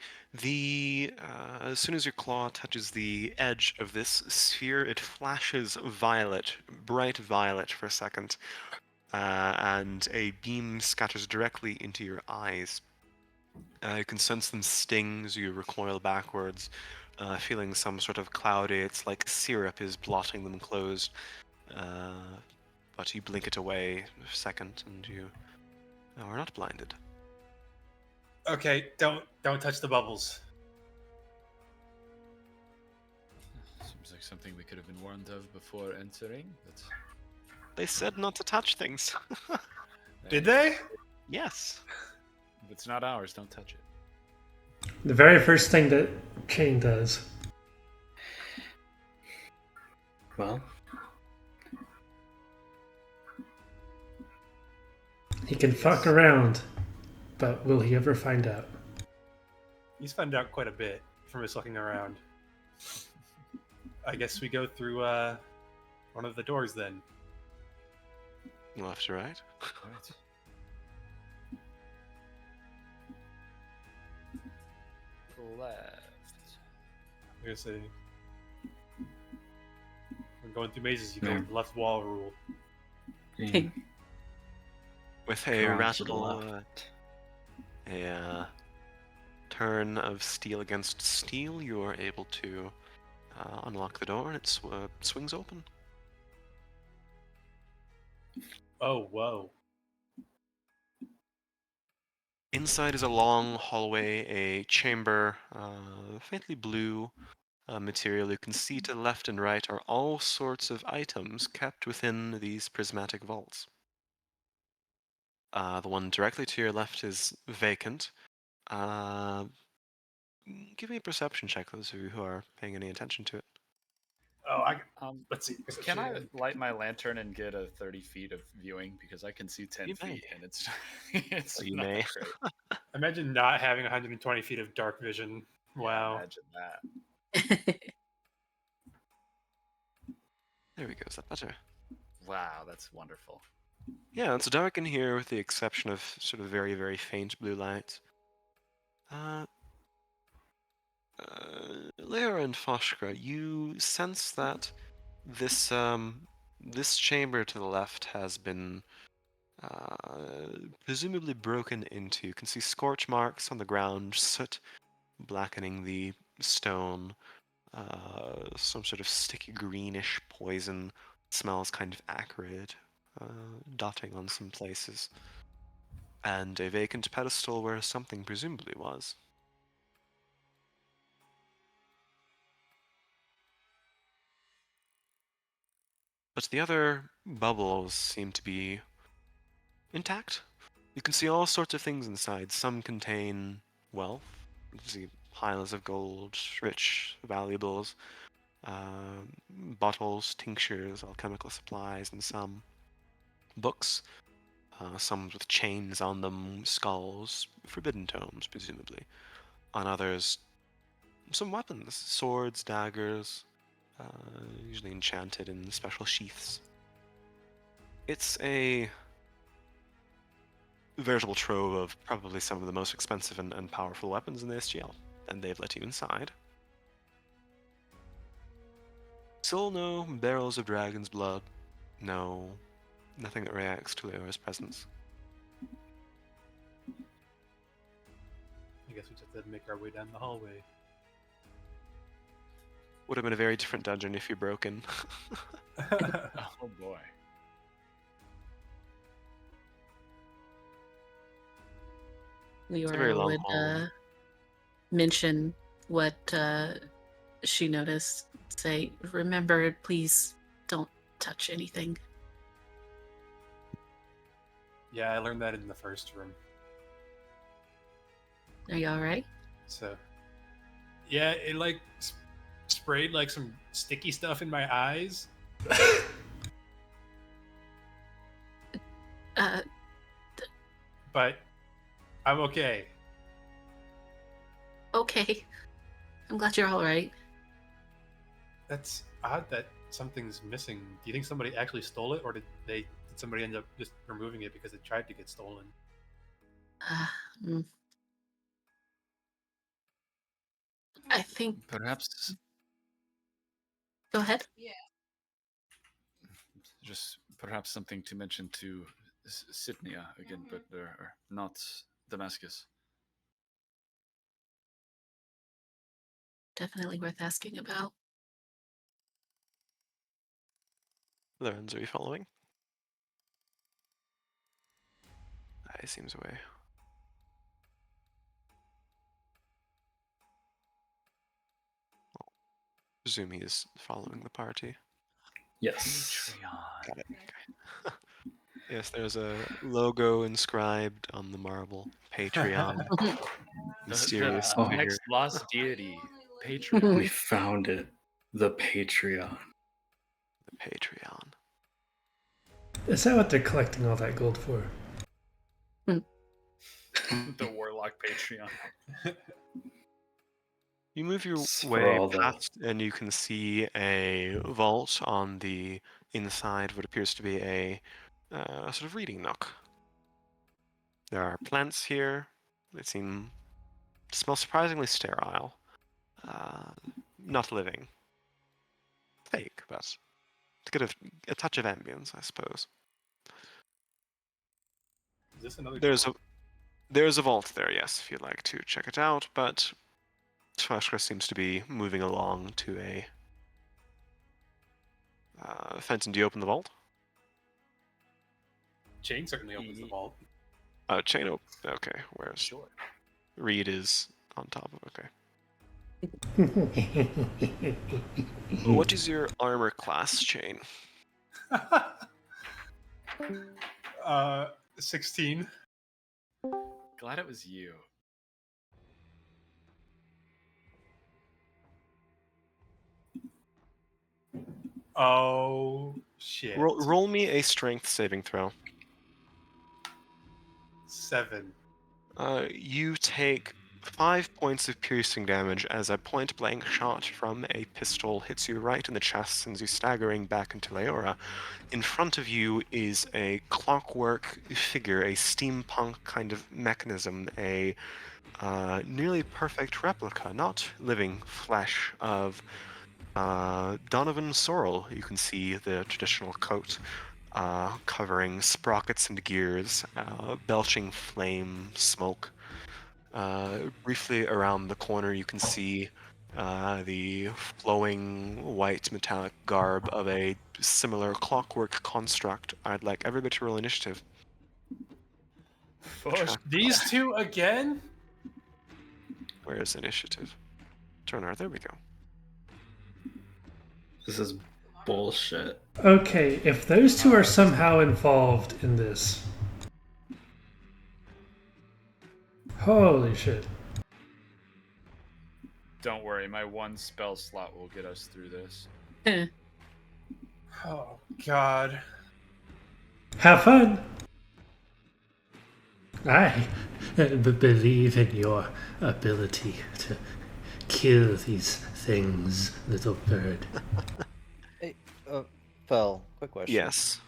As soon as your claw touches the edge of this sphere, it flashes violet, bright violet for a second, and a beam scatters directly into your eyes. You can sense them sting as you recoil backwards, feeling some sort of cloudy, it's like syrup is blotting them closed. But you blink it away a second, and you are not blinded. Okay, don't touch the bubbles. Seems like something we could have been warned of before entering, but They said not to touch things. Did they? Yes. if it's not ours, don't touch it. The very first thing that Kane does. Well, He can fuck around, but will he ever find out? He's found out quite a bit from his looking around. I guess we go through one of the doors then. Left to right. Right. Left. I'm gonna say we're going through mazes. You go with the left wall rule. green. With a Cross to the rattle, left. turn of steel against steel, you are able to unlock the door, and it swings open. Oh, whoa. Inside is a long hallway, a chamber, faintly blue material. You can see to the left and right are all sorts of items kept within these prismatic vaults. The one directly to your left is vacant. Give me a perception check, those of you who are paying any attention to it. Oh, let's see. Can I light my lantern and get a 30 feet of viewing? Because I can see 10 You feet, may. and it's it's You not may. great. Imagine not having 120 feet of dark vision. Wow. Imagine that. There we go. Is that better? Wow, that's wonderful. Yeah, it's dark in here with the exception of sort of very, very faint blue light. Lyra and Foshkra, you sense that this this chamber to the left has been presumably broken into. You can see scorch marks on the ground, soot blackening the stone, some sort of sticky greenish poison. Smells kind of acrid, dotting on some places. And a vacant pedestal where something presumably was. but the other bubbles seem to be intact. You can see all sorts of things inside. Some contain wealth. You can see piles of gold, rich valuables, bottles, tinctures, alchemical supplies, and some books. Some with chains on them, skulls, forbidden tomes, presumably. On others, some weapons, swords, daggers, usually enchanted in special sheaths. It's a veritable trove of probably some of the most expensive and powerful weapons in the SGL, and they've let you inside. Still no barrels of dragon's blood, nothing that reacts to Leora's presence. I guess we just have to make our way down the hallway. Would have been a very different dungeon if you broke in. Oh boy. a very Leora long would hallway. mention what she noticed. Say, remember, please don't touch anything. Yeah, I learned that in the first room. Are you all right? So, yeah, it like sprayed like some sticky stuff in my eyes. Uh, But I'm okay. okay. I'm glad you're all right. That's odd that something's missing. Do you think somebody actually stole it, or did somebody end up just removing it because it tried to get stolen? Mm. I think. Perhaps Go ahead. just perhaps something to mention to Sydnia again, but not Damascus. Definitely worth asking about. Lorenz, are you following? He seems away. Presume he is following the party. Yes. Got it. Okay. Yes, there's a logo inscribed on the marble. Patreon. Mysterious The figure. next lost deity, We Patreon. found it. The Patreon. The Patreon. Is that what they're collecting all that gold for? The Warlock Patreon. You move your For way all the- past, and you can see a vault on the inside of what appears to be a sort of reading nook. There are plants here. They smell surprisingly sterile. Not living. Fake, but to get a touch of ambience, I suppose. Is this another There's door? a vault there, yes, if you'd like to check it out, but Svashka seems to be moving along to a Fenton, do you open the vault? Chain certainly opens the vault. Oh, chain open. Okay, where's Sure. Reed is on top of. Okay. What is your armor class, Chain? 16. Glad it was you. Oh shit. Roll me a strength saving throw. 7. You take 5 points of piercing damage as a point-blank shot from a pistol hits you right in the chest, sends you staggering back into Leora. In front of you is a clockwork figure, a steampunk kind of mechanism, a nearly perfect replica, not living flesh, of Donovan Sorrel. You can see the traditional coat covering sprockets and gears, belching flame smoke. Briefly around the corner, you can see the flowing white metallic garb of a similar clockwork construct. I'd like everybody to roll initiative. These two again? Where is initiative? Turner, there we go. This is bullshit. Okay, if those two are somehow involved in this. Holy shit. Don't worry, my one spell slot will get us through this. Oh God. Have fun! I believe in your ability to kill these things, little bird. Hey, Fel, quick question. Yes.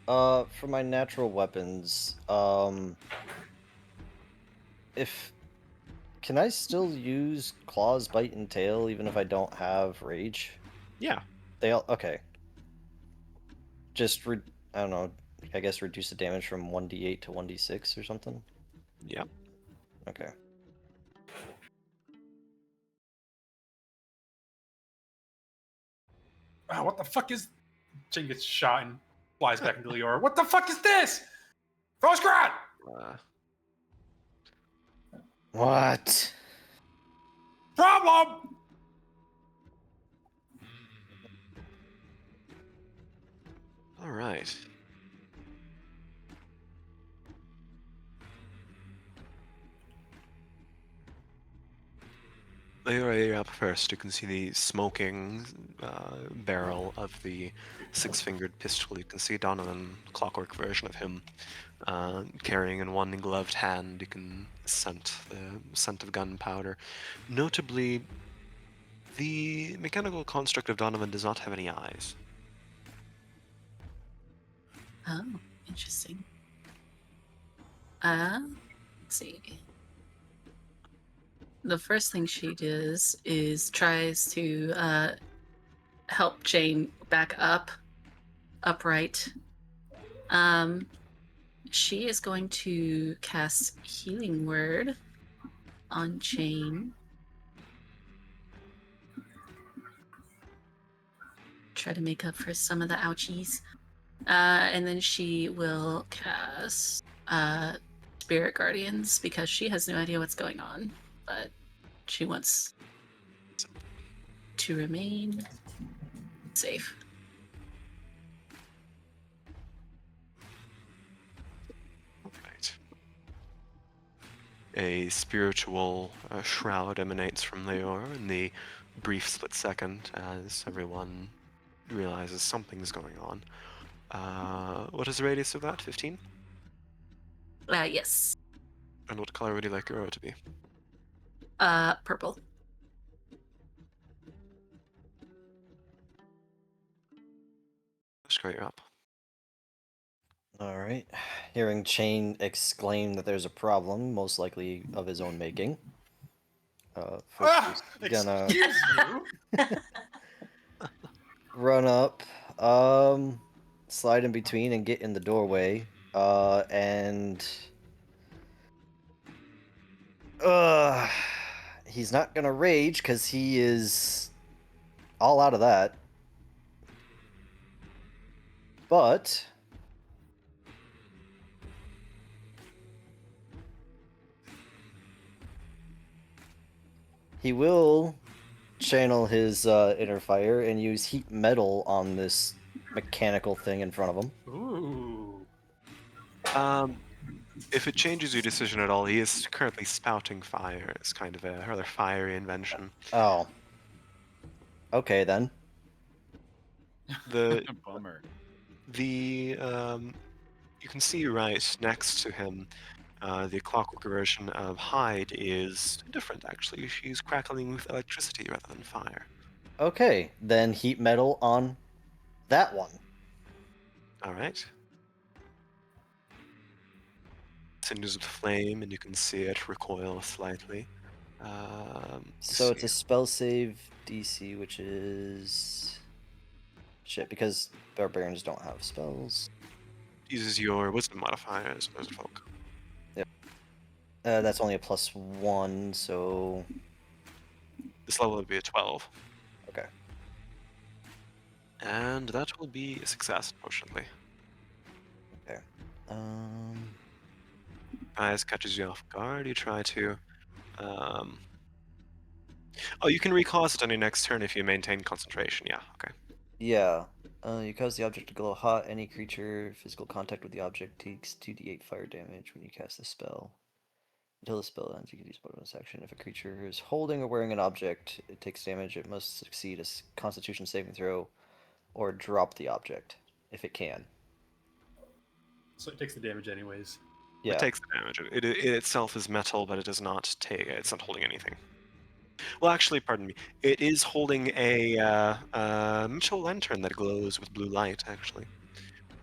For my natural weapons, can I still use claws, bite, and tail even if I don't have rage? Yeah. They all okay. Just I don't know. I guess reduce the damage from 1d8 to 1d6 or something. Yeah. Okay. Oh, what the fuck is? Jin gets shot and flies back into Leora. What the fuck is this? Frostgrad! What? Problem! All right. You're up first. You can see the smoking barrel of the six-fingered pistol. You can see Donovan, clockwork version of him, carrying in one gloved hand. You can scent the scent of gunpowder. Notably, the mechanical construct of Donovan does not have any eyes. Oh, interesting. Let's see. The first thing she does is tries to help Jane back upright. She is going to cast Healing Word on Jane. Try to make up for some of the ouchies. And then she will cast Spirit Guardians because she has no idea what's going on, but she wants to remain safe. Right. A spiritual shroud emanates from Leor in the brief split second as everyone realizes something's going on. What is the radius of that? 15? Yes. And what color would you like your aura to be? Purple. Screw you up. All right. Hearing Chain exclaim that there's a problem, most likely of his own making. Fusca's gonna Excuse you. run up, slide in between and get in the doorway, and he's not gonna rage because he is all out of that. But he will channel his inner fire and use heat metal on this mechanical thing in front of him. Ooh. If it changes your decision at all, he is currently spouting fire. It's kind of a rather fiery invention. Oh. Okay then. The Bummer. you can see right next to him, the clockwork version of Hyde is different. Actually, she's crackling with electricity rather than fire. Okay, then heat metal on that one. All right. Cinders of flame, and you can see it recoil slightly. So it's a spell save DC, which is shit because barbarians don't have spells. Uses your wisdom modifier as opposed to folk. Yep. That's only a +1, so This level would be a 12. okay. And that will be a success, unfortunately. Okay. Eyes catches you off guard. You try to. Oh, you can recall it on your next turn if you maintain concentration. Yeah. Okay. Yeah. You cause the object to glow hot. Any creature physical contact with the object takes 2d8 fire damage when you cast the spell. Until the spell ends, you can use bonus action. If a creature is holding or wearing an object, it takes damage. It must succeed a Constitution saving throw, or drop the object if it can. So it takes the damage anyways. Yeah. It takes the damage. It itself is metal, but it does not take. It's not holding anything. Well, actually, pardon me. It is holding a Mitchell lantern that glows with blue light. Actually,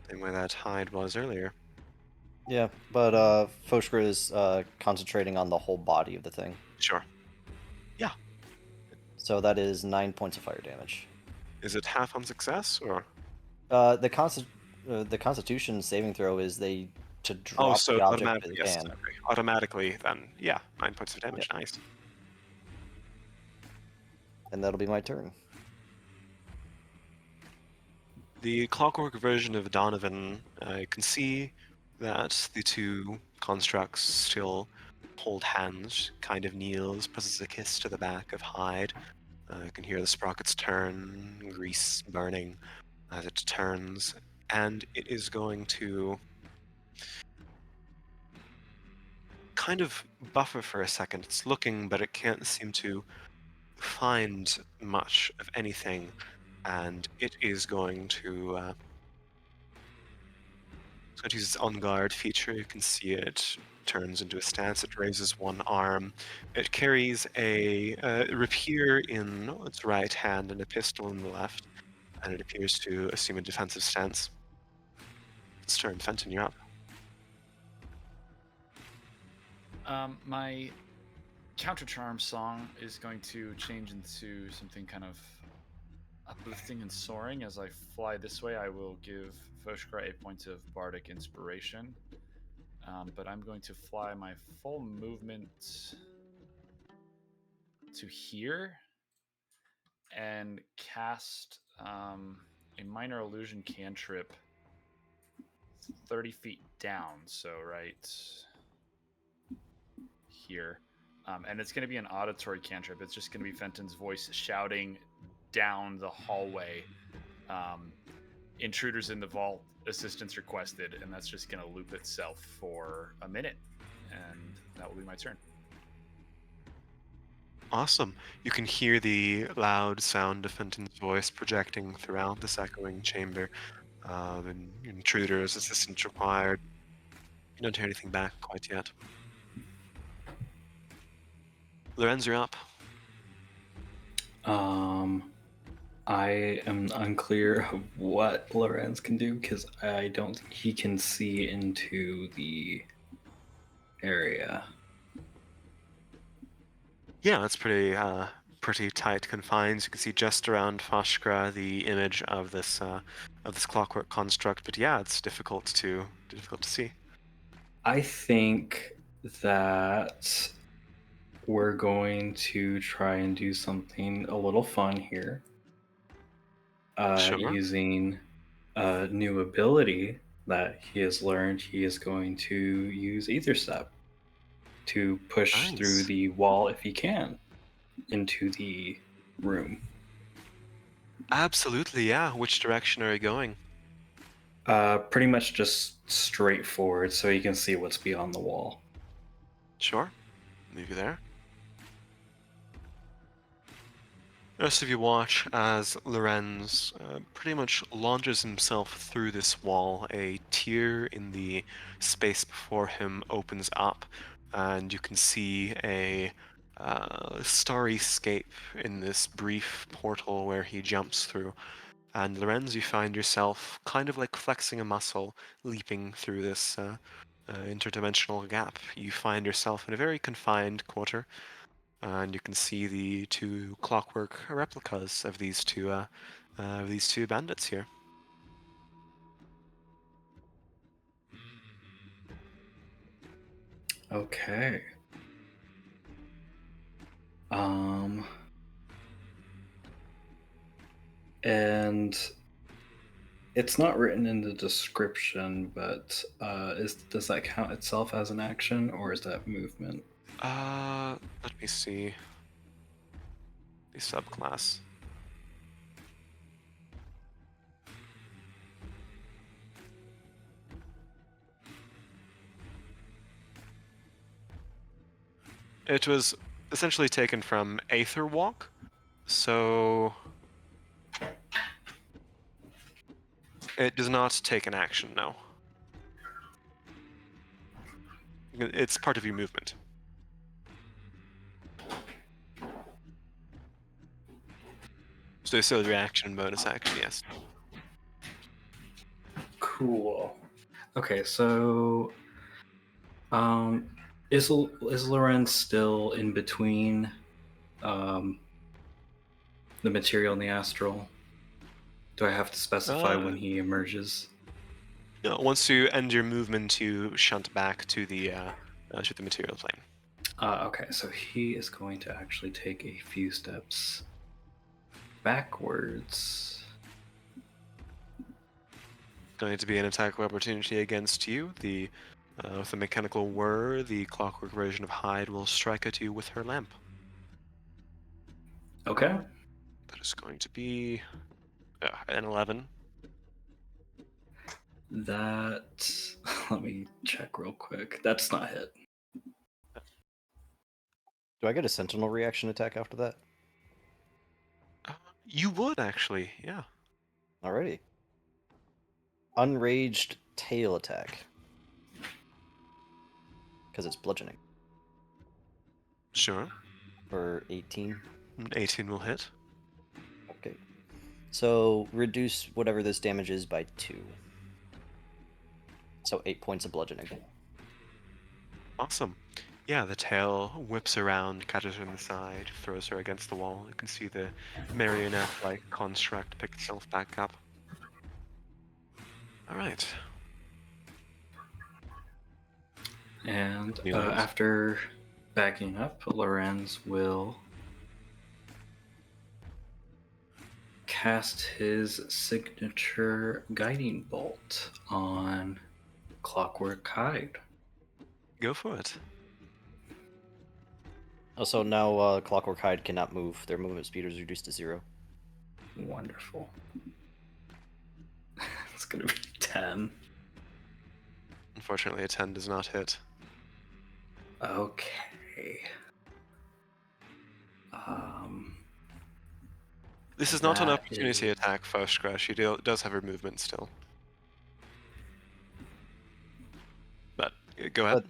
same way that hide was earlier. Yeah, but Foshkra is concentrating on the whole body of the thing. Sure. Yeah. So that is 9 points of fire damage. Is it half on success or? The Constitution saving throw is to drop So the object automatically, if they yes. can. Okay. Automatically, then, yeah, 9 points of damage. Yeah. Nice. And that'll be my turn. The clockwork version of Donovan, you can see that the two constructs still hold hands, kind of kneels, presses a kiss to the back of hide. You can hear the sprockets turn, grease burning as it turns, and it is going to kind of buffer for a second. It's looking, but it can't seem to find much of anything, and it is going to use its on guard feature. You can see it turns into a stance. It raises one arm. It carries a rapier in its right hand and a pistol in the left, and it appears to assume a defensive stance. It's turn. Fenton, you're up. My counter charm song is going to change into something kind of uplifting and soaring. As I fly this way, I will give Foshkra a point of bardic inspiration. But I'm going to fly my full movement to here and cast a minor illusion cantrip 30 feet down. So right here. And it's going to be an auditory cantrip. It's just going to be Fenton's voice shouting down the hallway. Intruders in the vault, assistance requested, and that's just going to loop itself for a minute, and that will be my turn. Awesome. You can hear the loud sound of Fenton's voice projecting throughout this echoing chamber. And intruders, assistance required. You don't hear anything back quite yet. Lorenz, you're up. I am unclear of what Lorenz can do because I don't think he can see into the area. Yeah, that's pretty tight confines. You can see just around Foshkra the image of this clockwork construct, but yeah, it's difficult to see. I think that we're going to try and do something a little fun here. Sure. Using a new ability that he has learned, he is going to use Ether Step to push through the wall if he can into the room. Absolutely, yeah. Which direction are you going? Pretty much just straight forward so you can see what's beyond the wall. Sure. Leave you there. The rest of you watch as Lorenz pretty much launches himself through this wall. A tier in the space before him opens up, and you can see a starry scape in this brief portal where he jumps through. And Lorenz, you find yourself kind of like flexing a muscle, leaping through this interdimensional gap. You find yourself in a very confined quarter. And you can see the two clockwork replicas of these two bandits here. Okay. And it's not written in the description, but does that count itself as an action, or is that movement? Let me see. The subclass. It was essentially taken from Aether Walk, so it does not take an action, no. It's part of your movement. So it's still a reaction and bonus action, yes. Cool. Okay, so is Lorenz still in between the material and the astral? Do I have to specify when he emerges? No, once you end your movement, you shunt back to the material plane. Okay, so he is going to actually take a few steps backwards. Going to be an attack of opportunity against you. With the mechanical whir, the clockwork version of Hyde will strike at you with her lamp. Okay. That is going to be an 11. That, let me check real quick. That's not hit. Do I get a sentinel reaction attack after that? You would actually, yeah. Alrighty. Unraged tail attack. Because it's bludgeoning. Sure. For 18. 18 will hit. Okay. So reduce whatever this damage is by 2. So 8 points of bludgeoning. Awesome. Yeah, the tail whips around, catches her in the side, throws her against the wall. You can see the marionette-like construct pick itself back up. Alright. And New ones. after backing up, Lorenz will cast his signature guiding bolt on Clockwork Hyde. Go for it. Also, now Clockwork Hyde cannot move. Their movement speed is reduced to 0. Wonderful. It's gonna be 10. Unfortunately, a 10 does not hit. Okay. This is not an That opportunity is- attack, Foshgra. She does have her movement still. But go ahead.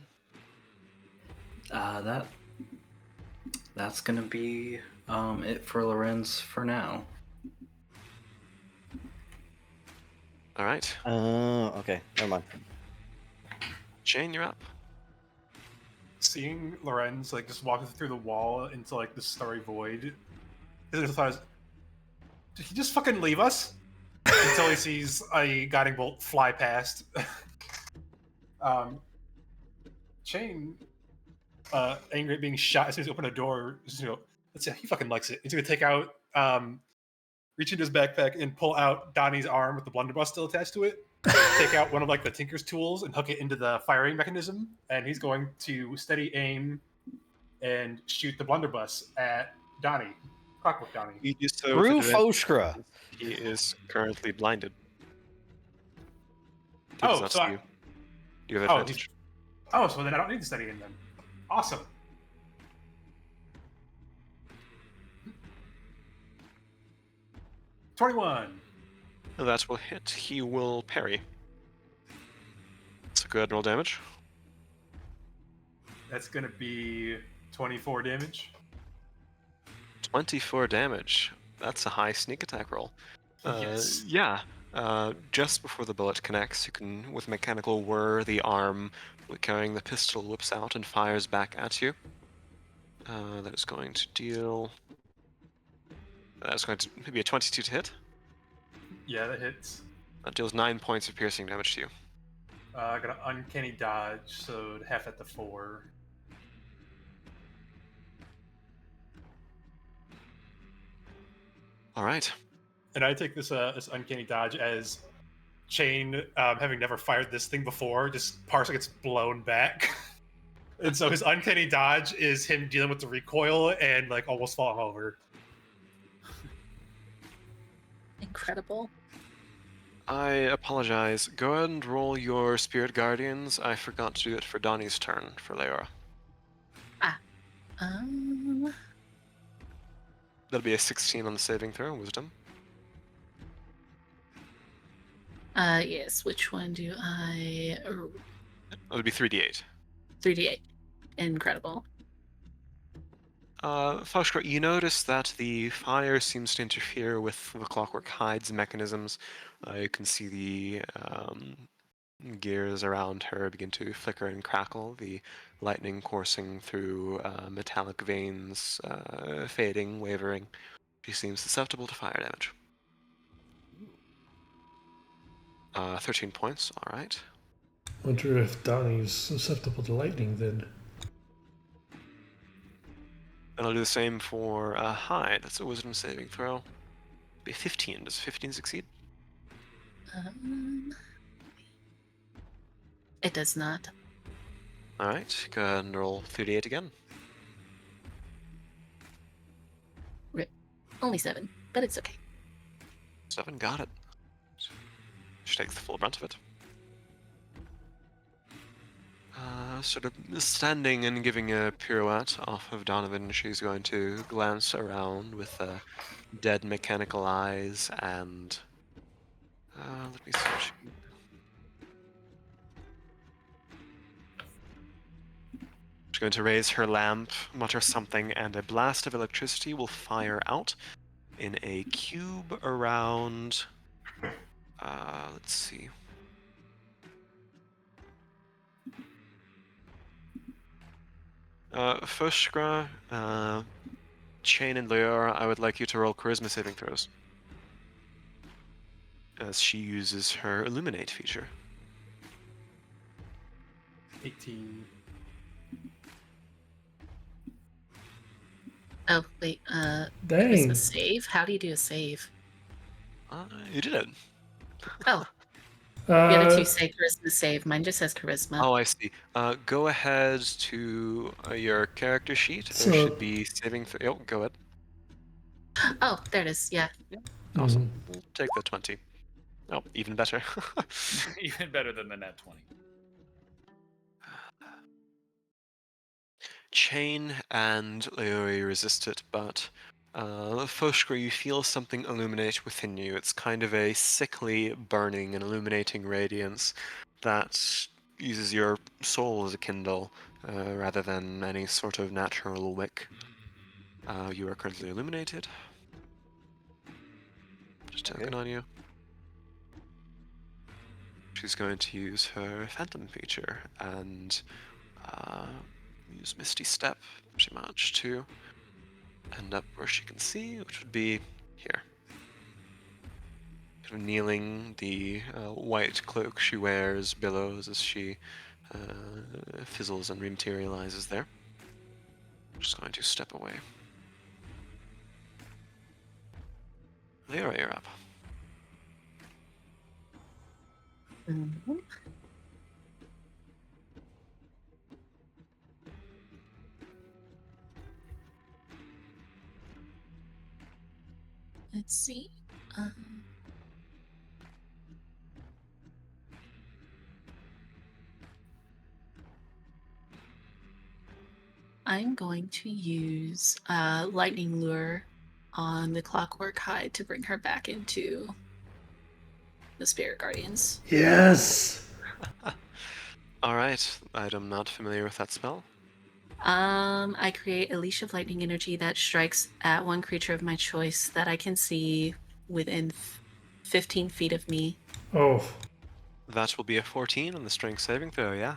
That's gonna be it for Lorenz for now. All right. Okay. Never mind. Jane, you're up. Seeing Lorenz like just walking through the wall into like the starry void, his thought is, did he just fucking leave us? Until he sees a guiding bolt fly past. Chain, angry at being shot as soon as he opened a door, just, let's see, he fucking likes it. He's gonna take out, reach into his backpack and pull out Donnie's arm with the blunderbuss still attached to it. Take out one of like the Tinker's tools and hook it into the firing mechanism, and he's going to steady aim and shoot the blunderbuss at Donnie, Clockwork Donnie. You do so Through with advantage. Foshkra! He is currently blinded. He does not so see you. You have advantage. So then I don't need to steady aim then. Awesome. $21. That will hit. He will parry. So go ahead and roll damage. That's gonna be 24 damage. 24 damage. That's a high sneak attack roll. Yes. Yeah. Just before the bullet connects, you can, with mechanical whir, the arm carrying the pistol whips out and fires back at you. That is going to deal. That's going to maybe a 22 to hit. Yeah, that hits. That deals 9 points of piercing damage to you. I got an uncanny dodge, so half at the 4. All right. And I take this this uncanny dodge as Chain, having never fired this thing before, just Parsec gets blown back. And so his uncanny dodge is him dealing with the recoil and like almost falling over. Incredible. I apologize. Go ahead and roll your Spirit Guardians. I forgot to do it for Donnie's turn for Leora. Um. That'll be a 16 on the saving throw, wisdom. Yes. Which one do I? It'll be 3d8. 3d8. Incredible. Foshkar, you notice that the fire seems to interfere with the Clockwork Hide's mechanisms. You can see the gears around her begin to flicker and crackle, the lightning coursing through metallic veins, fading, wavering. She seems susceptible to fire damage. 13 points, alright. Wonder if Donnie's susceptible to lightning then. And I'll do the same for Hyde. That's a wisdom saving throw. Be 15. Does 15 succeed? It does not. Alright, go ahead and roll 3d8 again. Only 7, but it's okay. 7, got it. She takes the full brunt of it. Sort of standing and giving a pirouette off of Donovan, she's going to glance around with dead mechanical eyes and... let me see what she... She's going to raise her lamp, mutter something, and a blast of electricity will fire out in a cube around... let's see. Fushkra, Chain, and Leora, I would like you to roll charisma saving throws, as she uses her Illuminate feature. 18. Oh, wait, Dang. charisma save? How do you do a save? You did it. Oh, the other two Uh, say charisma save. Mine just says charisma. Oh, I see. Go ahead to your character sheet. There So- should be saving. Oh, go ahead. Oh, there it is. Yeah. Awesome. We'll take the 20. Oh, even better. Even better than the net 20. Chain and Leori resist it, but Foshkra, you feel something illuminate within you. It's kind of a sickly, burning, and illuminating radiance that uses your soul as a kindle rather than any sort of natural wick. You are currently illuminated. Just checking on you. She's going to use her Phantom feature and use Misty Step pretty much to end up where she can see, which would be here. Kind of kneeling, the white cloak she wears billows as she fizzles and rematerializes there. Just going to step away. Leora, you're up. Mhm. Let's see. I'm going to use lightning lure on the Clockwork Hide to bring her back into the Spirit Guardians. yes. Alright, I'm not familiar with that spell. I create a leash of lightning energy that strikes at one creature of my choice that I can see within 15 feet of me. Oh, That will be a 14 on the strength saving throw, yeah.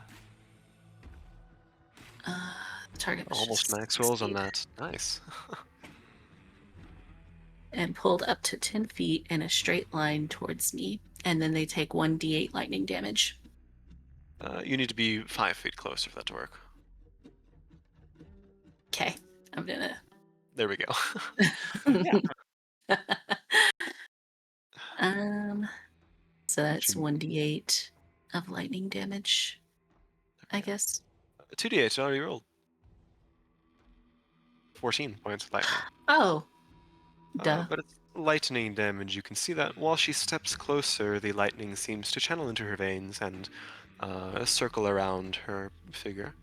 The target was Almost just max rolls on succeed. that. Nice. And pulled up to 10 feet in a straight line towards me. And then they take 1d8 lightning damage. You need to be 5 feet closer for that to work. Okay, I'm gonna. There we go. So that's Should- 1d8 of lightning damage, I guess. 2d8 already rolled. 14 points of lightning. Oh, duh. But it's lightning damage. You can see that while she steps closer, the lightning seems to channel into her veins and circle around her figure.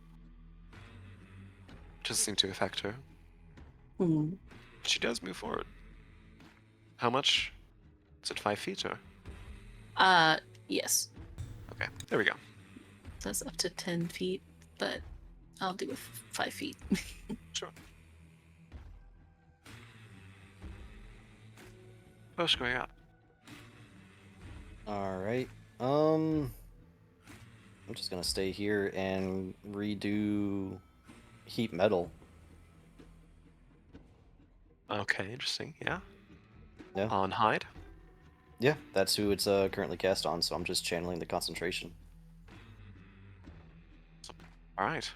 doesn't seem to affect her. Hmm. She does move forward. How much? Is it 5 feet or? Yes. Okay, there we go. That's up to 10 feet, but I'll do 5 feet. Sure. What's going on? Alright. I'm just gonna stay here and redo heat metal. Okay, interesting. Yeah. Yeah. On hide. Yeah, that's who it's currently cast on, so I'm just channeling the concentration. All right.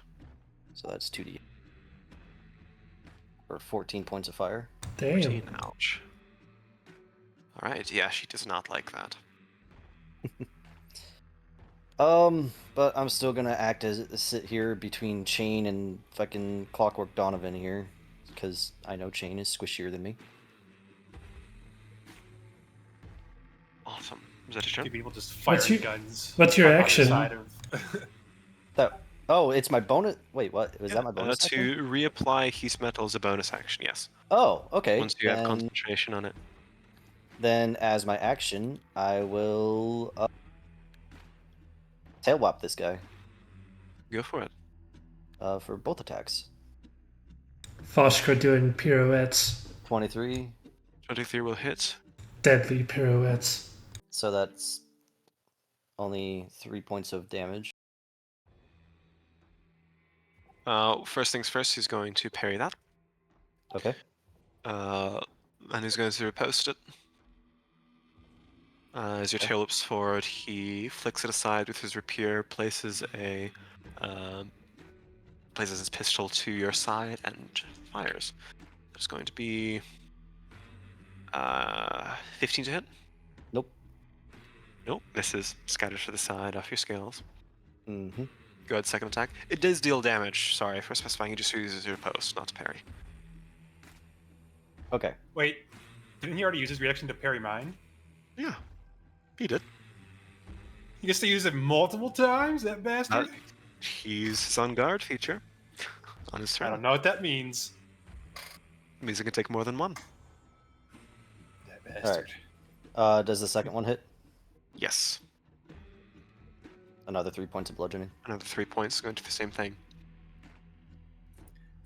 So that's 2d. For 14 points of fire. 14. Damn. Ouch. All right. Yeah, she does not like that. But I'm still gonna act as sit here between Chain and fucking Clockwork Donovan here, because I know Chain is squishier than me. Awesome. Is that a turn? Two people just What's firing your- guns. what's your on the action? side of- That. Oh, it's my bonus. Wait, what? Was Yeah, that my bonus action? to reapply heat metal as a bonus action. Yes. Oh, okay. Once you have concentration on it. Then, as my action, I will tail whop this guy Go for it. for both attacks. Foshka doing pirouettes. 23. 23 will hit. Deadly pirouettes. So that's only 3 points of damage. First things first, he's going to parry that. Okay. And he's going to riposte it. As your Okay. tail loops forward, he flicks it aside with his rapier, places his pistol to your side, and fires. It's going to be 15 to hit. Nope. Nope, misses. Scatters to the side off your scales. Mm-hmm. Go ahead, second attack. It does deal damage. Sorry for specifying. He just uses your post, not to parry. Okay. Wait, didn't he already use his reaction to parry mine? Yeah, he did. He gets to use it multiple times, that bastard? He's his on guard feature on his I turn. don't know what that means. Means it can take more than one. That bastard. Does the second one hit? Yes. Another 3 points of bludgeoning. Another 3 points going to the same thing.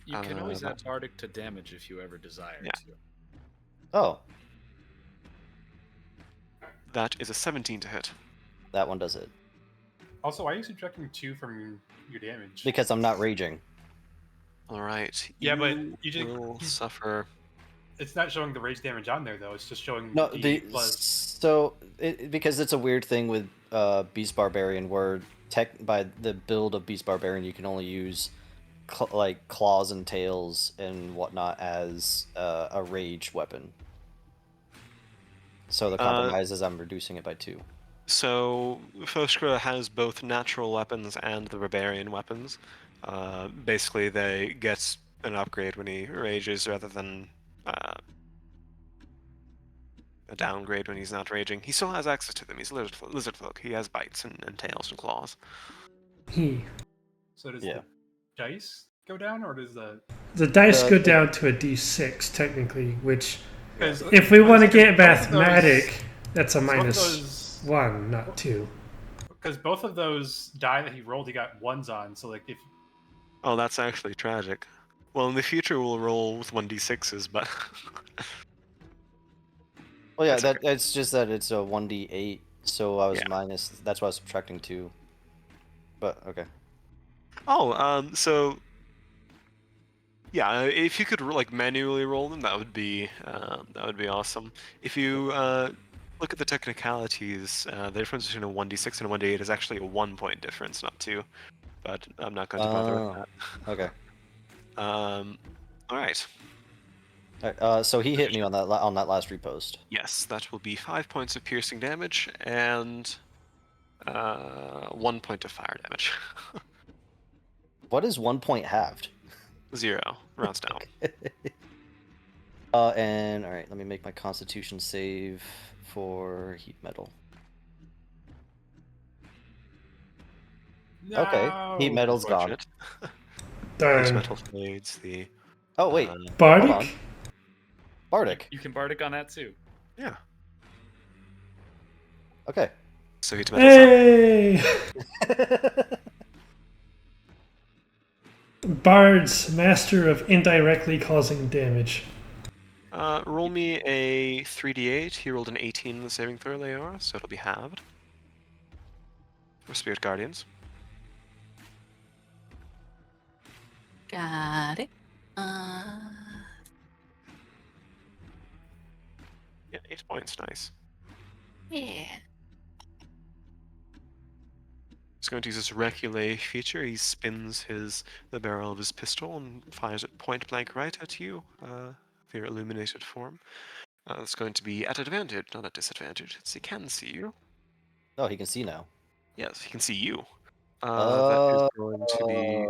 You can always Uh, add Arctic to damage if you ever desire Yeah. to. Oh, That is a 17 to hit. that one does it. Also, why are you subtracting 2 from your damage? Because I'm not raging. All right. Yeah, but you you just- will suffer. It's not showing the rage damage on there, though. It's just showing No, the plus. so because it's a weird thing with Beast Barbarian, where by the build of Beast Barbarian, you can only use like claws and tails and whatnot as a rage weapon. So the compromise is I'm reducing it by 2. So Foskra has both natural weapons and the barbarian weapons. Basically, they get an upgrade when he rages rather than a downgrade when he's not raging. He still has access to them. He's a lizard folk. He has bites and tails and claws. So does Yeah. the dice go down, or does the... The dice The- go down to a d6, technically, which, 'Cause if we want to because get both of those- mathematic, that's a both of minus those- 1, not 2. Because both of those die that he rolled, he got 1s on. So, like, if... Oh, that's actually tragic. Well, in the future, we'll roll with 1d6s, but... Well, yeah, That's okay. it's just that it's a 1d8, so I was Yeah. minus. That's why I was subtracting 2. But okay. Oh, so... Yeah, if you could like manually roll them, that would be awesome. If you look at the technicalities, the difference between a 1d6 and a 1d8 is actually a 1-point difference, not 2. But I'm not going to bother with that. Okay. All right. Alright, so he hit me on that that last repost. Yes, that will be 5 points of piercing damage and 1 point of fire damage. What is 1 point halved? 0 rounds down. And all right, let me make my Constitution save for heat metal. Okay, heat No! metal's gone. Unfortunate. Darn. metal fades. The Oh wait, uh, Bardic? hold on. Bardic. You can bardic on that too. yeah. Okay. So heat metal sun. Hey! Bards, master of indirectly causing damage. Roll me a 3d8. He rolled an 18 in the saving throw, Leora, so it'll be halved. For Spirit Guardians. Got it. Yeah, 8 points, nice. Yeah. He's going to use his reculé feature. He spins the barrel of his pistol and fires it point blank right at you, for your illuminated form. It's going to be at advantage, not at disadvantage. He can see you. Oh, he can see now. Yes, he can see you. That is going to be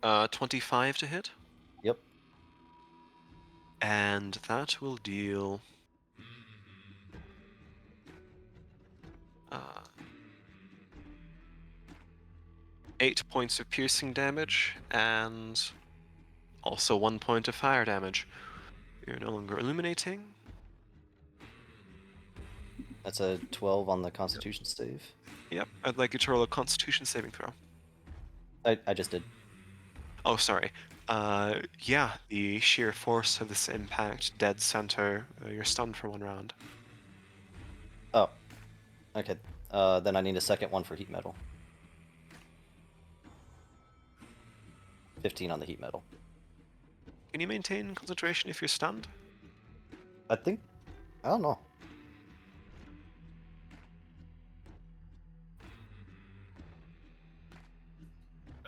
Oh. 25 to hit. Yep. And that will deal 8 points of piercing damage and also 1 point of fire damage. You're no longer illuminating. That's a 12 on the Constitution save. Yep, I'd like you to roll a Constitution saving throw. I just did. Oh, sorry. Yeah, the sheer force of this impact, dead center. You're stunned for 1 round. Oh. Okay. Then I need a second one for heat metal. 15 on the heat metal. Can you maintain concentration if you're stunned? I think. I don't know.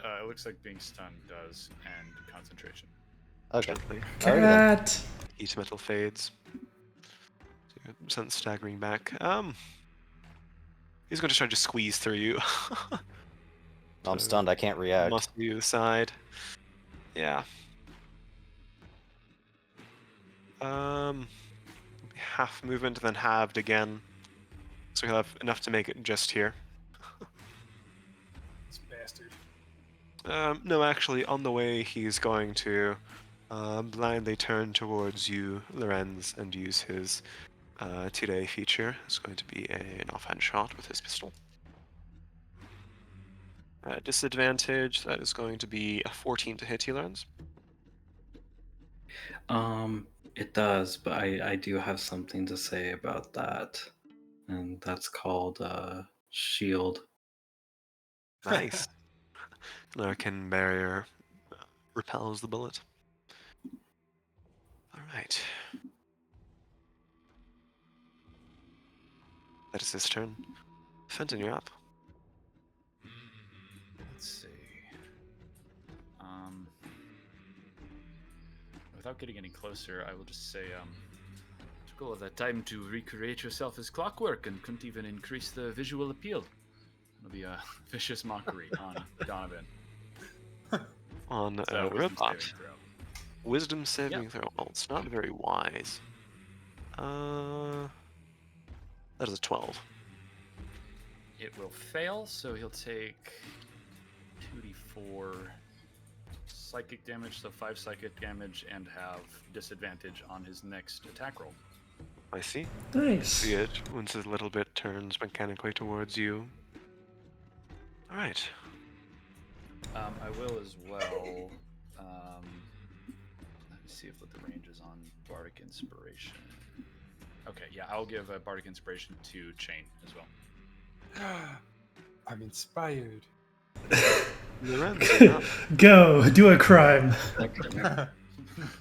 It looks like being stunned does, and concentration. Okay. Gently. Alrighty then. Cat! Heat metal fades. So you're sent staggering back. He's going to try to squeeze through you. No, I'm stunned. I can't react. Must be the side. Yeah. Half movement, then halved again. So he'll have enough to make it just here. This bastard. No, actually, on the way, he's going to blindly turn towards you, Lorenz, and use his today feature. It's going to be an offhand shot with his pistol. Disadvantage, that is going to be a 14 to hit you, Lorenz. It does, but I do have something to say about that, and that's called shield. Nice. Larkin barrier repels the bullet. Alright. That is his turn. Fenton, you're up. Let's see. Without getting any closer, I will just say, took all of that time to recreate yourself as clockwork and couldn't even increase the visual appeal. It'll be a vicious mockery on Donovan. On So, wisdom Robot. saving throw. Wisdom saving Yep. throw. Well, it's not very wise. That is a 12. It will fail, so he'll take 2d4 psychic damage, so 5 psychic damage, and have disadvantage on his next attack roll. I see. Nice. See it once a little bit turns mechanically towards you. Alright. I will as well. Let me see what the range is on Bardic Inspiration. Okay, yeah, I'll give a Bardic Inspiration to Chain as well. I'm inspired. Lorenz, you're up. Go, do a crime.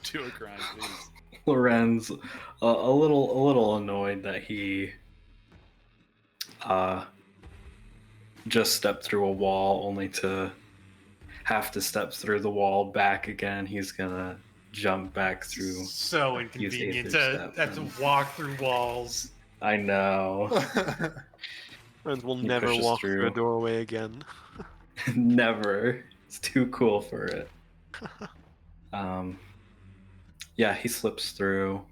Do a crime, please. Lorenz, a little annoyed that he just stepped through a wall only to have to step through the wall back again. He's gonna jump back through. So Use inconvenient Aether to Step have to and- walk through walls. I know. Lorenz will He never pushes walk through a through. doorway again. Never. It's too cool for it. Yeah, he slips through.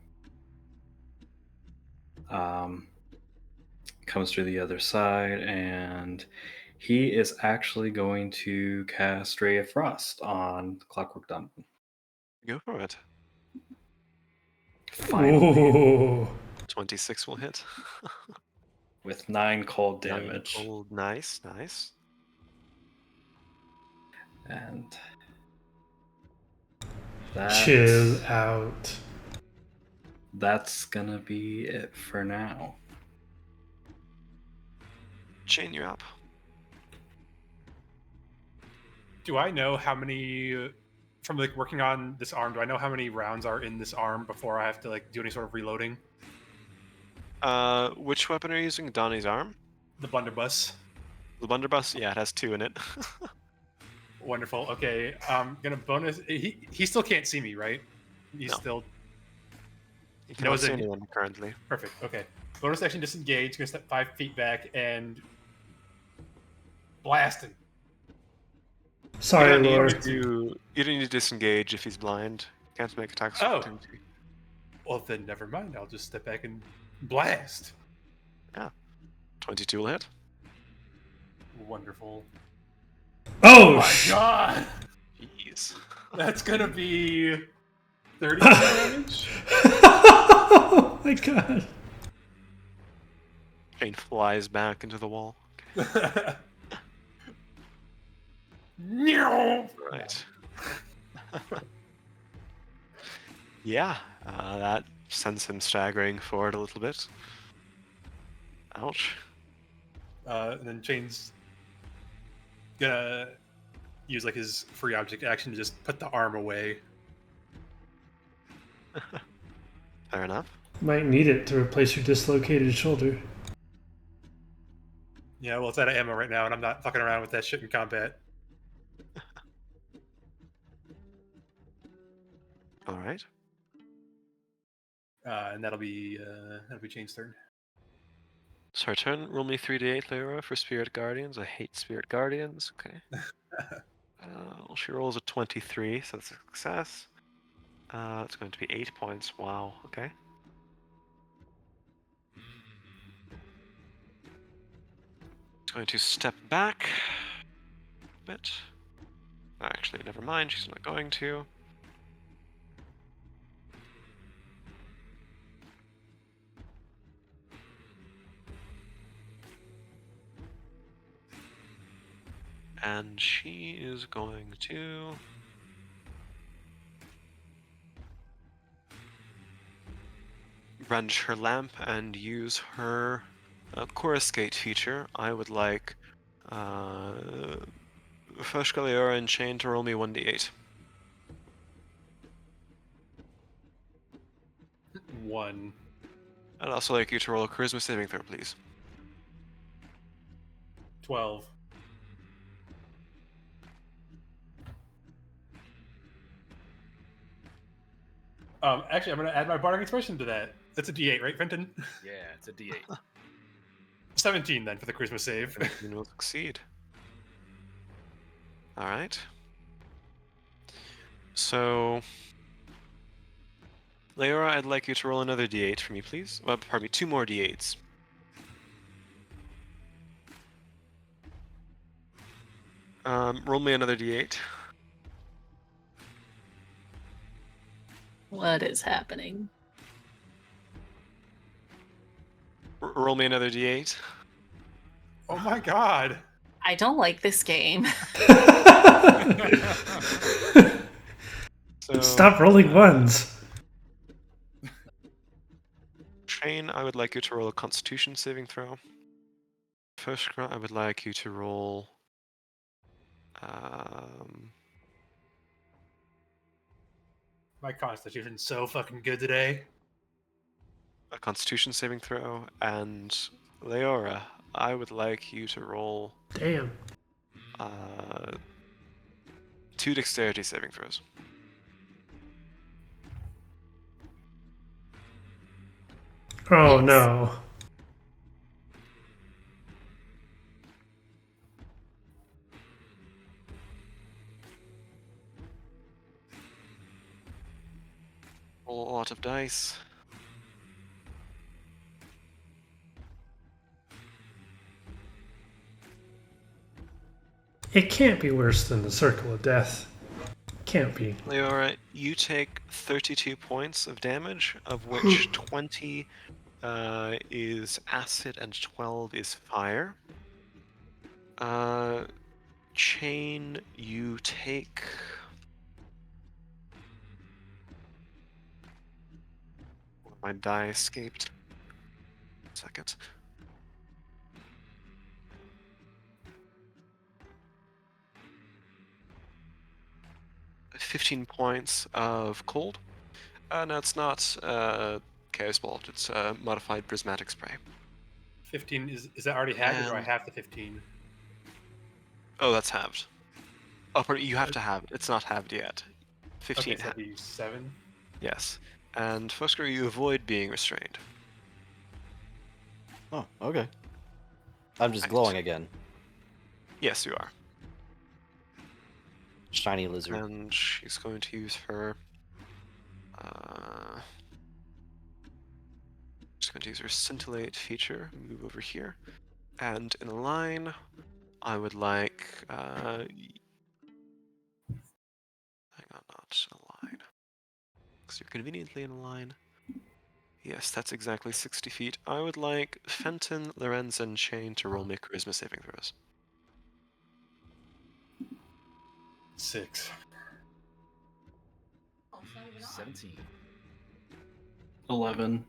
Comes through the other side, and he is actually going to cast Ray of Frost on Clockwork Dungeon. Go for it. Finally, Ooh. 26 will hit. with 9 cold 9 damage. cold. Nice, nice. And that, Chill out. that's gonna be it for now. Chain, you're up. Do I know how many from like working on this arm? Do I know how many rounds are in this arm before I have to like do any sort of reloading? Which weapon are you using? Donnie's arm? The blunderbuss. The blunderbuss? Yeah, it has 2 in it. Wonderful. Okay, I'm gonna bonus. He still can't see me, right? He's No. still You cannot knows see it. anyone currently. Perfect. Okay. Bonus action disengage. Gonna step 5 feet back and blast him. Sorry, You don't Laura. need You don't need to disengage if he's blind. Can't make attacks. Oh. with opportunity. Well, then never mind. I'll just step back and blast. 22 will hit. Wonderful. Oh, My God, Jeez. that's gonna be 30 damage. oh my god. Chain flies back into the wall. No. Right. Yeah, that sends him staggering forward a little bit. Ouch. And then Chain's gonna use like his free object action to just put the arm away. Fair enough. Might need it to replace your dislocated shoulder. Yeah, well, it's out of ammo right now, and I'm not fucking around with that shit in combat. All right. And that'll be Chain's turn. So our turn. Roll me 3d8, Lyra, for Spirit Guardians. I hate Spirit Guardians. Okay. Well, she rolls a 23, so that's a success. It's going to be 8 points. Wow. Okay. It's going to step back a bit. Actually, never mind. She's not going to. And she is going to wrench her lamp and use her Coruscate feature. I would like Furry and Chain to roll me 1d8. 1. I'd also like you to roll a Charisma saving throw, please. 12. Actually, I'm gonna add my bardic expression to that. That's a D8, right, Fenton? Yeah, it's a D8. 17 then for the charisma save. You will succeed. All right. So, Leora, I'd like you to roll another d8 for me, please. Well, pardon me, 2 more d8s. Roll me another d8. What is happening? Roll me another d8. Oh my God. I don't like this game. So, Stop rolling ones. Chain, I would like you to roll a Constitution saving throw. Fushkra, I would like you to roll. My constitution's so fucking good today. A Constitution saving throw, and Leora, I would like you to roll Damn. 2 Dexterity saving throws. Oh Yes. no. Roll a lot of dice. It can't be worse than the Circle of Death. Can't be. Leora, you take 32 points of damage, of which 20 is acid and 12 is fire. Chain, you take... My die escaped. Second. $15 points of cold. No, it's not Chaos Bolt. It's modified prismatic spray. 15 is that already halved, or do I And- have the 15? Oh, that's halved. Oh, pardon, you have to have it. It's not halved yet. 15 Okay, so that'd be 7. Yes. And Fusker, you avoid being restrained. Oh, okay. I'm just Right. glowing again. Yes, you are. Shiny lizard. And she's going to use her. She's going to use her scintillate feature. Move over here, and in a line, I would like. Hang on, not a line. Because you're conveniently in a line. Yes, that's exactly 60 feet. I would like Fenton, Lorenz, and Chain to roll me charisma saving throws. 6. 17. 11.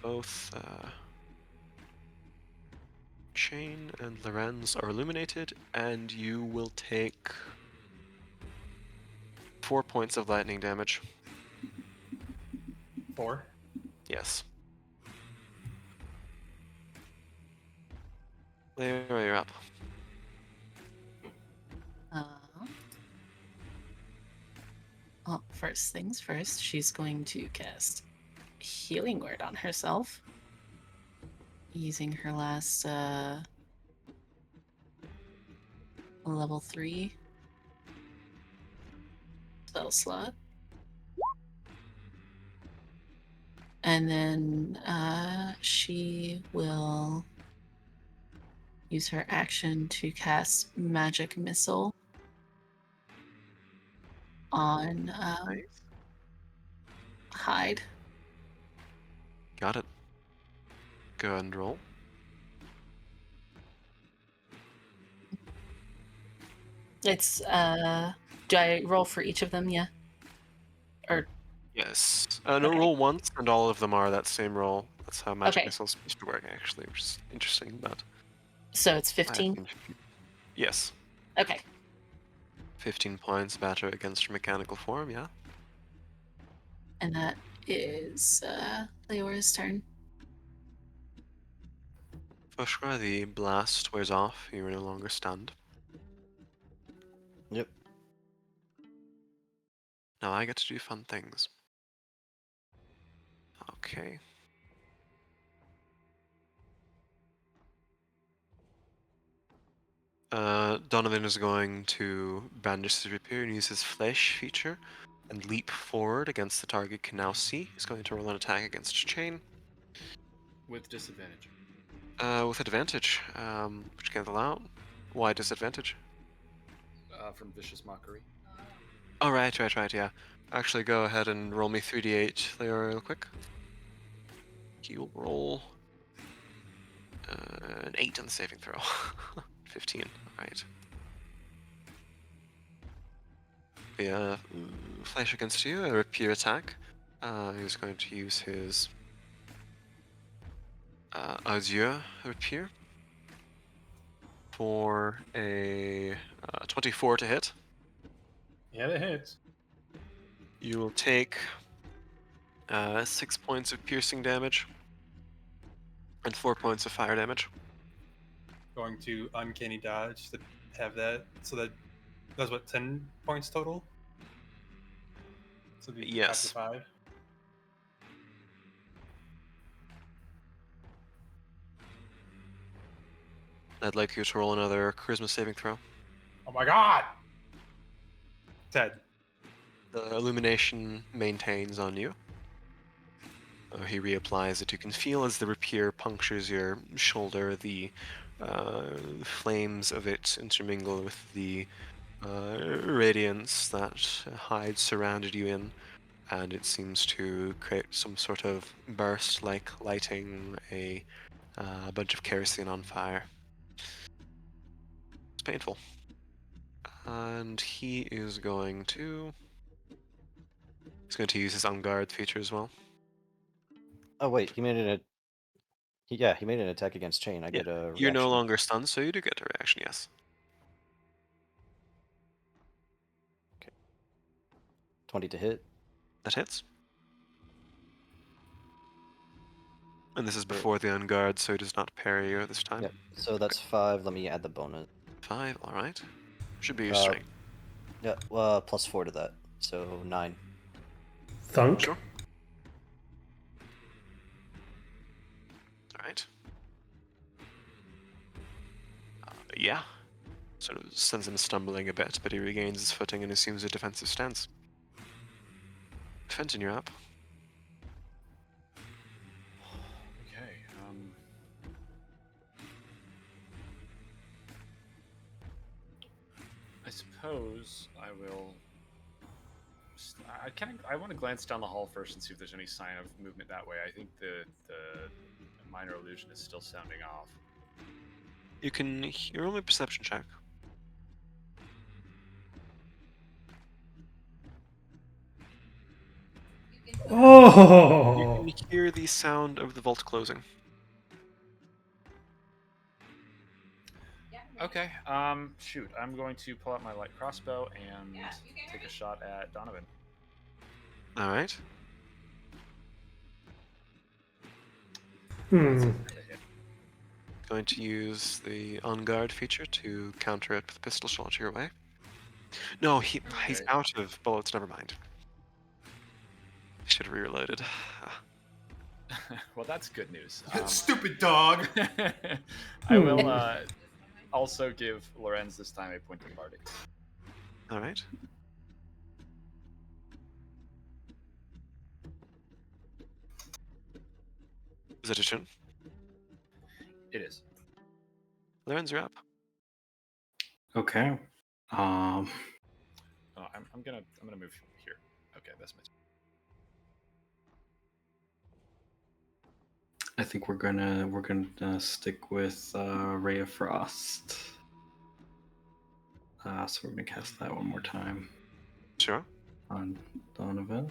Both Chain and Lorenz are illuminated, and you will take 4 points of lightning damage. 4. Yes. There, you're up. Well, first things first, she's going to cast Healing Word on herself, using her last level 3 spell slot. And then she will use her action to cast Magic Missile on Hyde. Got it. Go ahead and roll. It's do I roll for each of them? Yeah. Or Yes. No, Okay. roll once, and all of them are that same roll. That's how magic Okay. missiles supposed to work, actually, which is interesting. But so it's 15. Yes. Okay. 15 points batter against your mechanical form. Yeah. And that is Leora's turn. Fushra, the blast wears off. You are no longer stunned. Yep. Now I get to do fun things. Okay. Donovan is going to brandish his rapier and use his flesh feature and leap forward against the target can now see. He's going to roll an attack against Chain. With disadvantage. With advantage, which can't allow. Why disadvantage? From Vicious Mockery. Oh, right, yeah. Actually, go ahead and roll me 3d8, Leo, real quick. He'll roll an 8 on the saving throw. 15, alright. Yeah, flash against you, a rapier attack. He's going to use his Azure rapier for a 24 to hit. Yeah, that hits. You will take 6 points of piercing damage and 4 points of fire damage. Going to Uncanny Dodge to have that. So that's what, 10 points total? So it'd be Yes. 5 to 5. I'd like you to roll another charisma saving throw. Oh my god! 10. The illumination maintains on you. He reapplies it. You can feel as the rapier rapier punctures your shoulder, the flames of it intermingle with the radiance that Hyde surrounded you in, and it seems to create some sort of burst like lighting a bunch of kerosene on fire. It's painful. And he is going to... He's going to use his on guard feature as well. Oh wait, he made he made an attack against Chain. I Yeah, get a reaction. You're no longer stunned, so you do get a reaction, yes. 20 to hit. That hits. And this is before the on guard, so he does not parry you this time. Yep. So that's 5. Let me add the bonus. 5, alright. Should be your strength. Yeah, plus 4 to that. So 9. Thunk. Sure. Alright. Yeah. Sort of sends him stumbling a bit, but he regains his footing and assumes a defensive stance. Fenton, you're up. Okay. I suppose I will. I want to glance down the hall first and see if there's any sign of movement that way. I think the minor illusion is still sounding off. You can hear only perception check. Oh! You can hear the sound of the vault closing. Okay. Shoot. I'm going to pull out my light crossbow and take a shot at Donovan. Alright. Hmm. Going to use the on guard feature to counter it with a pistol shot your way. No, he's Okay. out of bullets, never mind. Should have reloaded. Well, that's good news. Stupid dog. I will also give Lorenz this time a point of bardic. Alright. Is that your turn? It is. Lorenz, you're up. Okay. Oh, I'm gonna move here. Okay, that's my turn. I think we're gonna stick with Ray of Frost. So we're gonna cast that one more time Sure. on Donovan.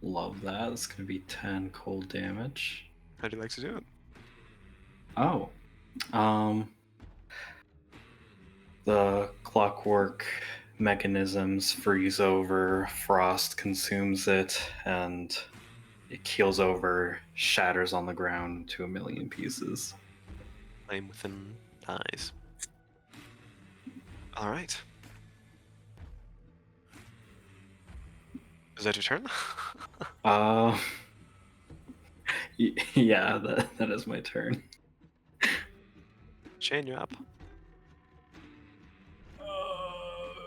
Love that. It's gonna be 10 cold damage. How do you like to do it? Oh. The clockwork mechanisms freeze over, frost consumes it, and it keels over, shatters on the ground to a million pieces. Flame within eyes. Alright. Is that your turn? Yeah, that is my turn. Shane, you're up.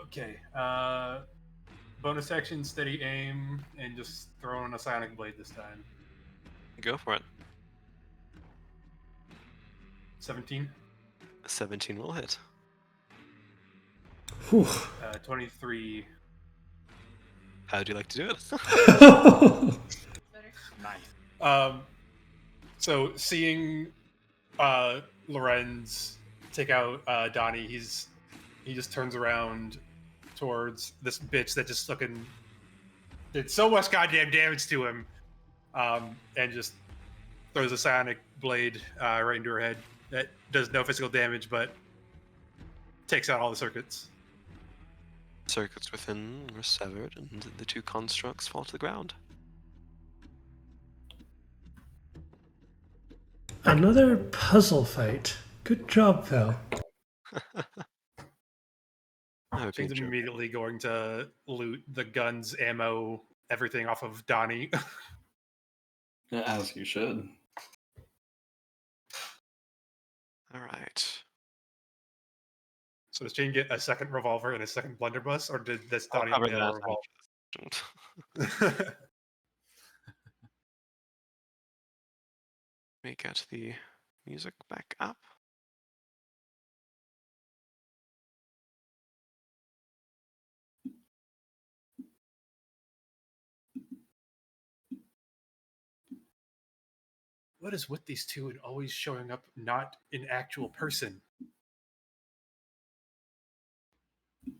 Okay. Bonus action, steady aim, and just throw in a sonic blade this time. Go for it. 17. 17 will hit. Whew. 23. How do you like to do it? Nice. So seeing Lorenz take out Donnie, he just turns around towards this bitch that just fucking did so much goddamn damage to him, and just throws a sonic blade right into her head that does no physical damage but takes out all the circuits. Circuits within are severed, and the two constructs fall to the ground. Another puzzle fight. Good job, Val. Okay, Shane's Joe. immediately going to loot the guns, ammo, everything off of Donnie. As you should. Alright. So does Shane get a second revolver and a second blunderbuss, or did this I'll Donnie cover only have a that revolver? me get the music back up. What is with these two and always showing up not in actual person?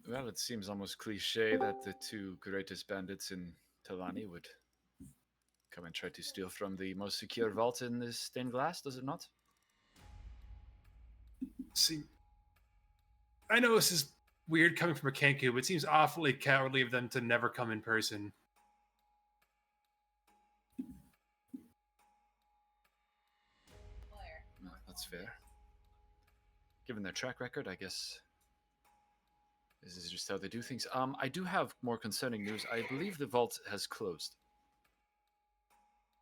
Well, it seems almost cliche that the two greatest bandits in Talani would come and try to steal from the most secure vault in this stained glass, does it not? See, I know this is weird coming from a Kenku, but it seems awfully cowardly of them to never come in person. No, that's fair. Given their track record, I guess this is just how they do things. I do have more concerning news. I believe the vault has closed.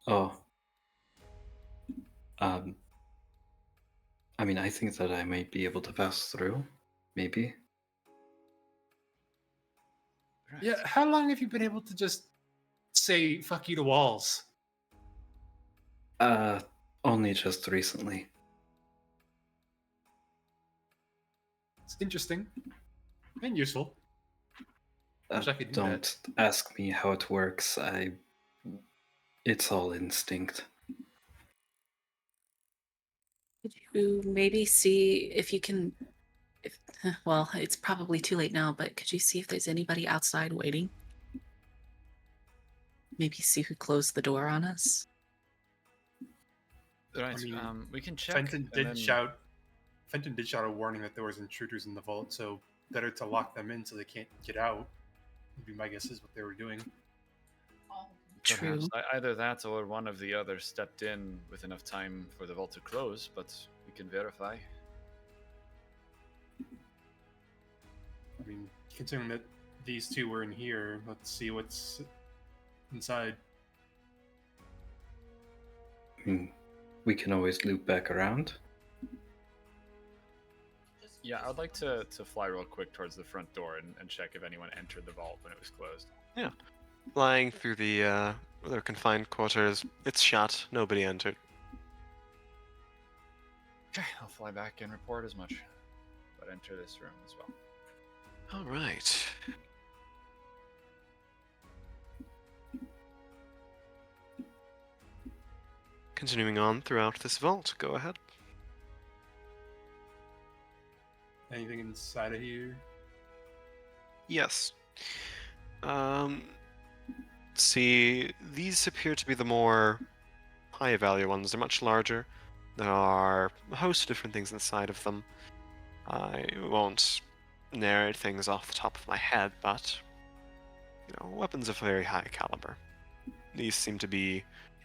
Oh. Um. I mean, I think that I might be able to pass through. Maybe. Right. Yeah, how long have you been able to just say fuck you to walls? Only just recently. It's interesting and useful. Wish I could do Don't ask me how it works. It's all instinct. Could you maybe see if you can? Well, it's probably too late now, but could you see if there's anybody outside waiting? Maybe see who closed the door on us. Right. I mean, we can check. Fenton did shout a warning that there was intruders in the vault, so better to lock them in so they can't get out. Would be my guess is what they were doing. True. Perhaps either that or one of the others stepped in with enough time for the vault to close, but we can verify. I mean, considering that these two were in here, let's see what's inside. I mean, we can always loop back around. Yeah, I'd like to fly real quick towards the front door and check if anyone entered the vault when it was closed. Yeah. Flying through their confined quarters, it's shut. Nobody entered. Okay, I'll fly back and report as much, but enter this room as well. All right. Continuing on throughout this vault, go ahead. Anything inside of here? Yes. See, these appear to be the more high value ones. They're much larger. There are a host of different things inside of them. I won't narrate things off the top of my head, but weapons of very high caliber. These seem to be,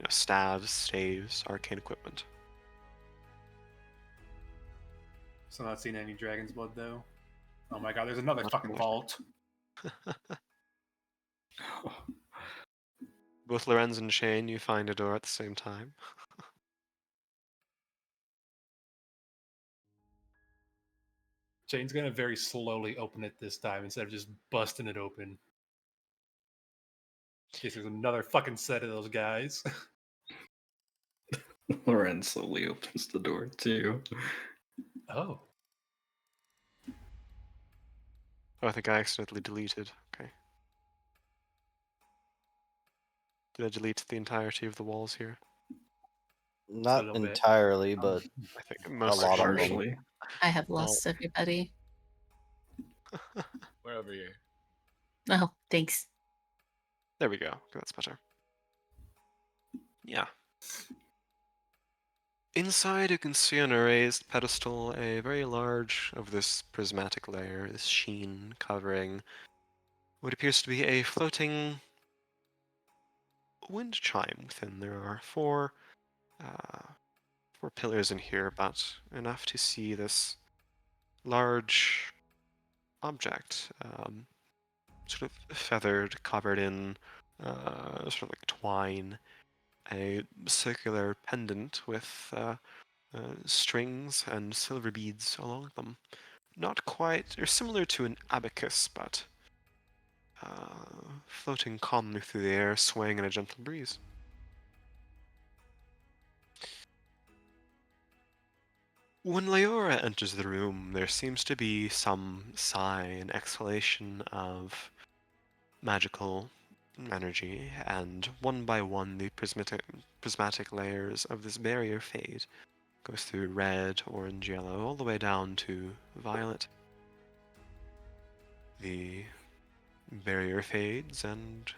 staves, staves, arcane equipment. So not seeing any dragon's blood though. Oh my god, there's another fucking vault. Both Lorenz and Shane, you find a door at the same time. Shane's gonna very slowly open it this time instead of just busting it open. In case there's another fucking set of those guys. Loren slowly opens the door too. Oh. Oh, I think I accidentally deleted. Okay. Did I delete the entirety of the walls here? Not little bit. entirely, but I think a most lot of them. Partially. I have lost everybody. Where over here? Oh, thanks. There we go. That's better. Yeah. Inside, you can see on a raised pedestal a very large of this prismatic layer, this sheen covering what appears to be a floating wind chime within. There are four pillars in here, but enough to see this large object, sort of feathered, covered in sort of like twine, a circular pendant with strings and silver beads along them. Not quite, or similar to an abacus, but floating calmly through the air, swaying in a gentle breeze. When Leora enters the room, there seems to be some sigh and exhalation of magical energy, and one by one the prismatic layers of this barrier fade. Goes through red, orange, yellow, all the way down to violet. The barrier fades, and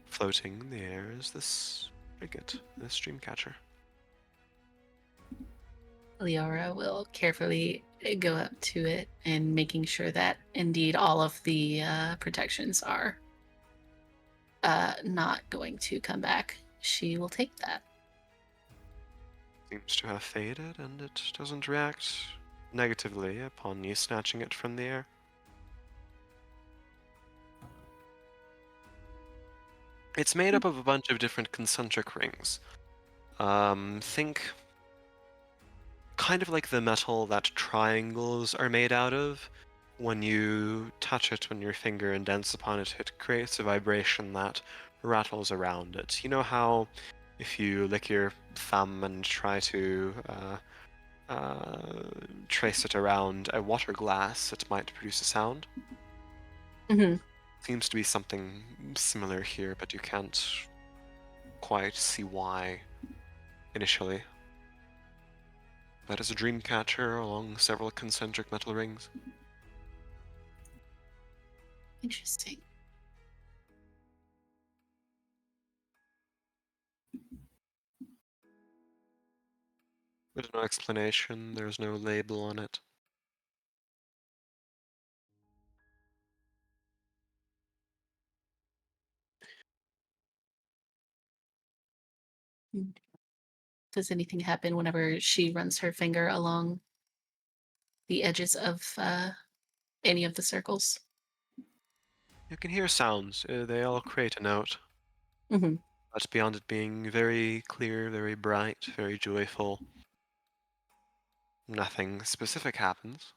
floating in the air is this frigate, this dreamcatcher. Leora will carefully go up to it and making sure that indeed all of the protections are not going to come back. She will take that. Seems to have faded, and it doesn't react negatively upon you snatching it from the air. It's made up of a bunch of different concentric rings. Think kind of like the metal that triangles are made out of. When you touch it, when your finger indents upon it, it creates a vibration that rattles around it. You know how if you lick your thumb and try to trace it around a water glass, it might produce a sound? Mm-hmm. Seems to be something similar here, but you can't quite see why initially. That is a dream catcher along several concentric metal rings. Interesting. There's no explanation, there's no label on it. Does anything happen whenever she runs her finger along the edges of any of the circles? You can hear sounds, they all create a note. Mm-hmm. But beyond it being very clear, very bright, very joyful, nothing specific happens.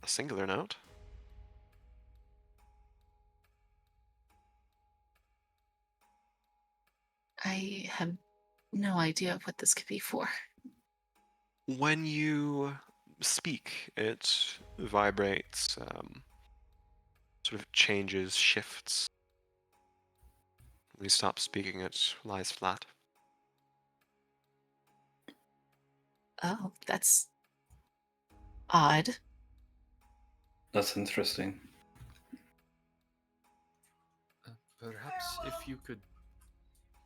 A singular note. I have no idea what this could be for. When you speak, it vibrates, sort of changes, shifts. When you stop speaking, it lies flat. Oh, that's odd. That's interesting. Perhaps if you could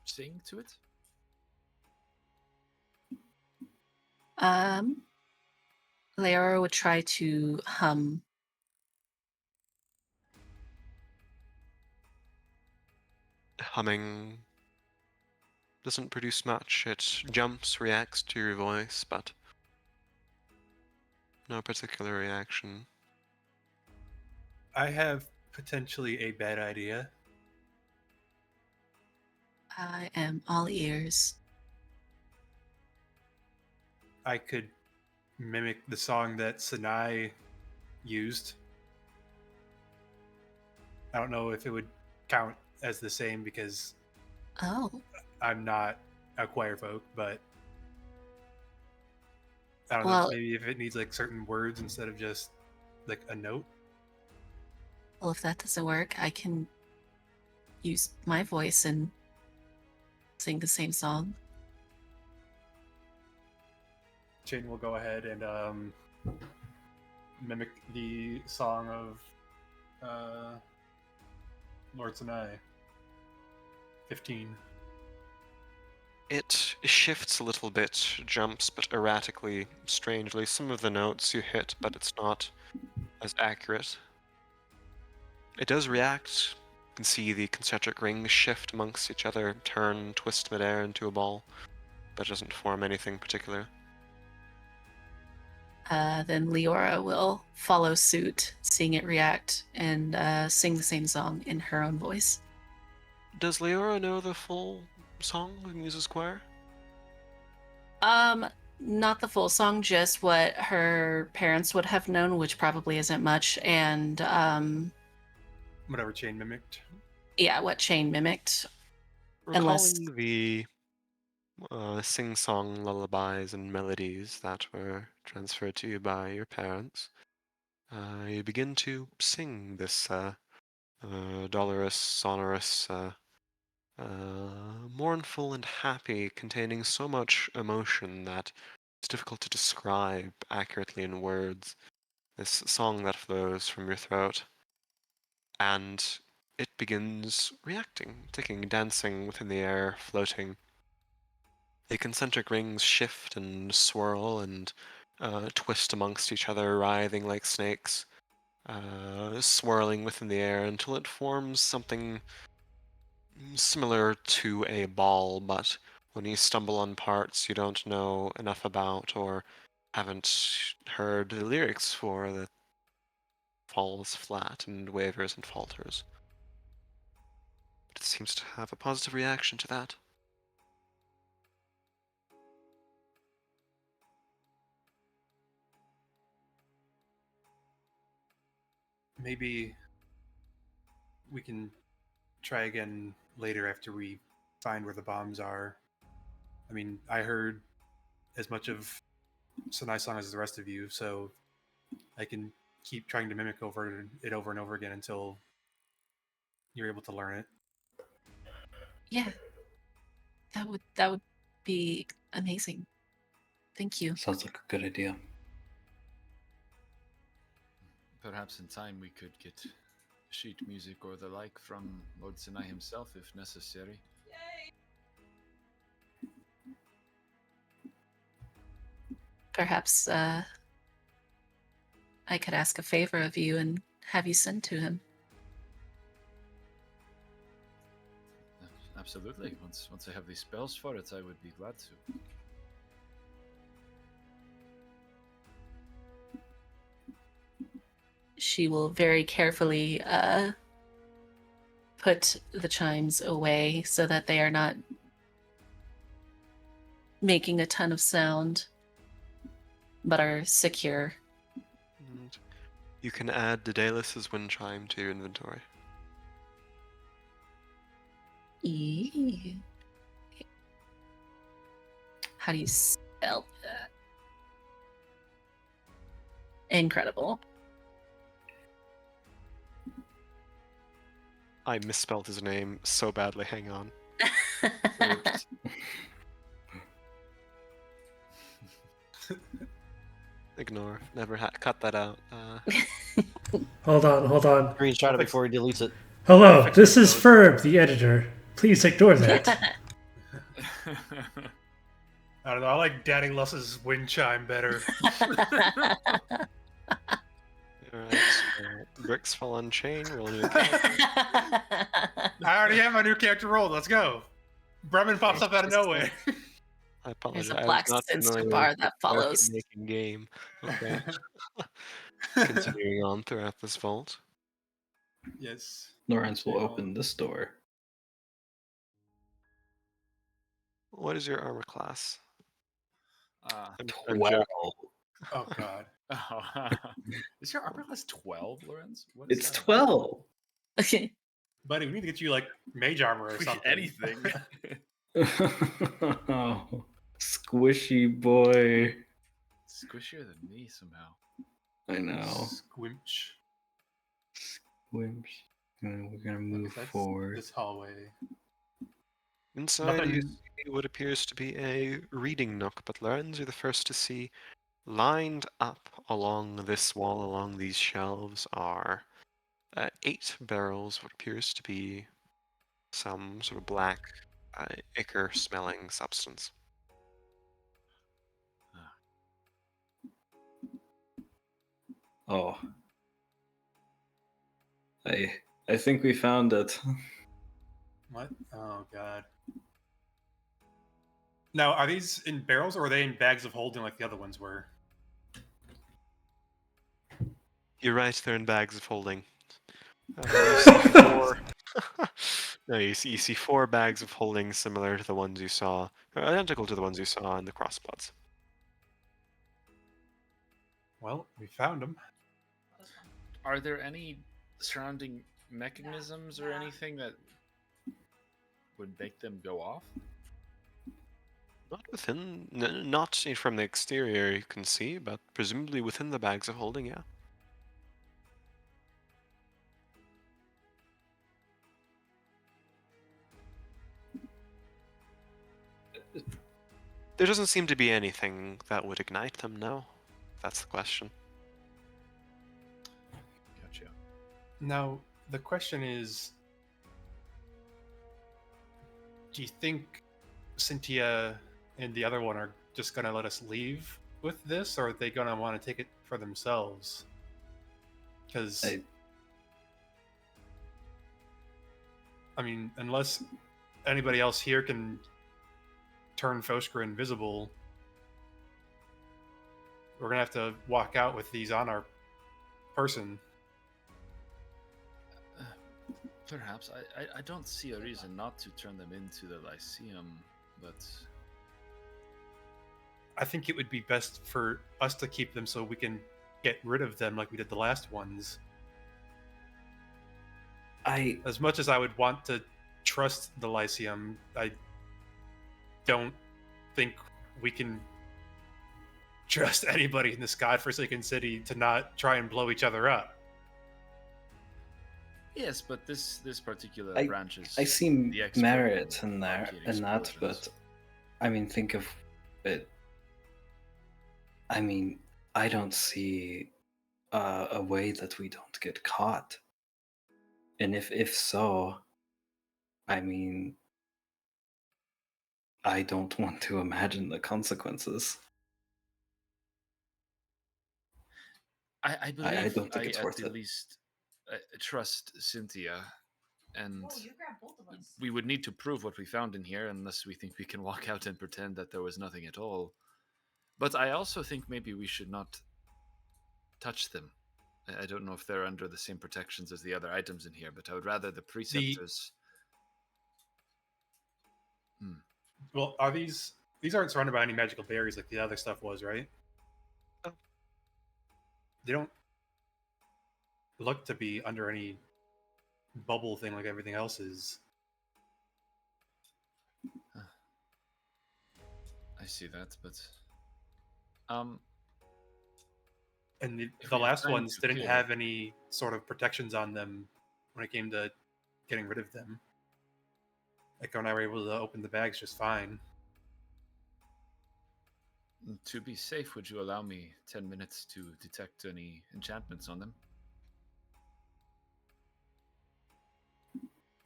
sing to it? Leora would try to hum. Humming doesn't produce much. It jumps, reacts to your voice, but no particular reaction. I have potentially a bad idea. I am all ears. I could mimic the song that Sinai used. I don't know if it would count as the same because Oh, I'm not a choir folk, but I don't know, well, maybe if it needs like certain words instead of just like a note. well, if that doesn't work, I can use my voice and sing the same song. Jane will go ahead and mimic the song of Lord Sinai. 15. It shifts a little bit, jumps, but erratically, strangely. Some of the notes you hit, but it's not as accurate. It does react. You can see the concentric rings shift amongst each other, turn, twist midair into a ball, but it doesn't form anything particular. Then Leora will follow suit, seeing it react, and sing the same song in her own voice. Does Leora know the full song of Muse's Choir? Not the full song, just what her parents would have known, which probably isn't much, and Whatever Jane mimicked. yeah, what Shane mimicked. Recalling the sing-song lullabies and melodies that were transferred to you by your parents, you begin to sing this dolorous, sonorous, mournful and happy, containing so much emotion that it's difficult to describe accurately in words. This song that flows from your throat, and it begins reacting, ticking, dancing within the air, floating. The concentric rings shift and swirl and twist amongst each other, writhing like snakes, swirling within the air until it forms something similar to a ball, but when you stumble on parts you don't know enough about or haven't heard the lyrics for, that falls flat and wavers and falters. But it seems to have a positive reaction to that. Maybe we can try again later after we find where the bombs are. I mean, I heard as much of Sonai song as the rest of you, so I can keep trying to mimic it over and over again until you're able to learn it. Yeah, that would be amazing. Thank you. Sounds like a good idea. Perhaps in time we could get sheet music or the like from Lord Sinai himself if necessary. Perhaps I could ask a favor of you and have you send to him. Absolutely. Once I have these spells for it, I would be glad to. She will very carefully put the chimes away so that they are not making a ton of sound, but are secure. And you can add Daedalus' wind chime to your inventory. Eee. How do you spell that? Incredible. I misspelled his name so badly, hang on. Ignore. Never cut that out. Hold on. Screenshot it before he deletes it. Hello, this is Ferb, the editor. Please ignore that. I don't know. I like Daddy Luss's wind chime better. Alright, so bricks fall on chain, roll a new character. I already have my new character rolled. Let's go. Bremen pops up out of nowhere. I apologize. There's a I was black not sense familiar bar with that the character follows. making game. Okay. Continuing on throughout this vault. Yes. Lawrence will open this door. What is your armor class? I'm 12. joking. Oh God. Is your armor class 12, Lorenz? What It's that about? 12. Okay. Buddy, we need to get you like mage armor or something. Anything. Oh, squishy boy. Squishier than me somehow. I know. Squinch. Squimsh. We're gonna move That's forward. this hallway. Inside you Nothing. see what appears to be a reading nook, but Lorenz, you're the first to see, lined up along this wall, along these shelves, are 8 barrels, what appears to be some sort of black, ichor-smelling substance. Oh. I think we found it. What? Oh God. Now, are these in barrels or are they in bags of holding like the other ones were? You're right, they're in bags of holding. You see 4. No, you see 4 bags of holding similar to the ones you saw, or identical to the ones you saw in the crossbots. Well, we found them. Are there any surrounding mechanisms or anything that would make them go off? Not within, not from the exterior you can see, but presumably within the bags of holding, yeah. There doesn't seem to be anything that would ignite them, no. That's the question. Gotcha. Now, the question is, do you think Cynthia and the other one are just going to let us leave with this, or are they going to want to take it for themselves? Because, I mean, unless anybody else here can turn Foskra invisible, we're going to have to walk out with these on our person. Perhaps. I don't see a reason not to turn them into the Lyceum, but I think it would be best for us to keep them so we can get rid of them like we did the last ones. As much as I would want to trust the Lyceum, I don't think we can trust anybody in this godforsaken city to not try and blow each other up. yes, but this particular branch is I see the expert merit in in there arcade in that, explosions. but I mean, think of it. I mean, I don't see a way that we don't get caught, and if so, I mean, I don't want to imagine the consequences. I believe I don't think it's at worth the it. least trust Cynthia, and we would need to prove what we found in here unless we think we can walk out and pretend that there was nothing at all. But I also think maybe we should not touch them. I don't know if they're under the same protections as the other items in here, but I would rather the preceptors. Well, are these aren't surrounded by any magical barriers like the other stuff was, right? No. They don't look to be under any bubble thing like everything else is. I see that, but And if the we are last trying ones to didn't kill, have any sort of protections on them when it came to getting rid of them. Echo and I were able to open the bags just fine. to be safe, would you allow me 10 minutes to detect any enchantments on them?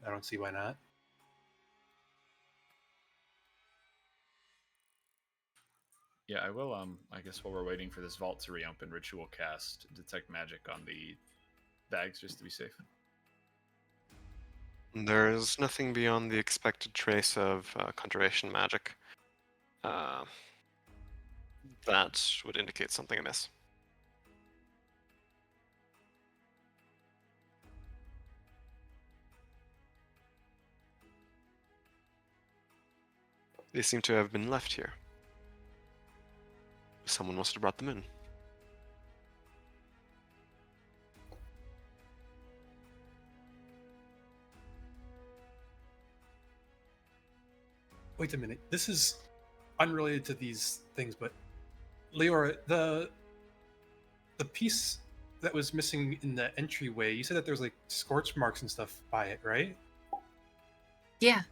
I don't see why not. Yeah, I will. I guess while we're waiting for this vault to reopen, ritual cast detect magic on the bags just to be safe. There's nothing beyond the expected trace of conjuration magic that would indicate something amiss. They seem to have been left here. Someone must have brought them in. Wait a minute. This is unrelated to these things, but Leora, the piece that was missing in the entryway, you said that there's like scorch marks and stuff by it, right? Yeah.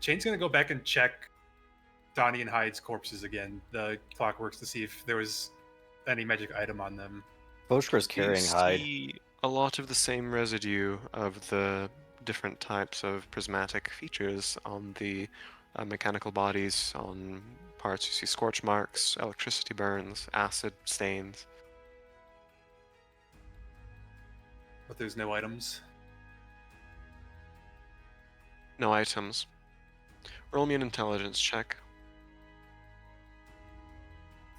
Shane's gonna go back and check Donnie and Hyde's corpses again, the clockworks, to see if there was any magic item on them. Foshkra's carrying You Hyde. see a lot of the same residue of the different types of prismatic features on the mechanical bodies. On parts you see scorch marks, electricity burns, acid stains. But there's no items. No items. Roll me an intelligence check.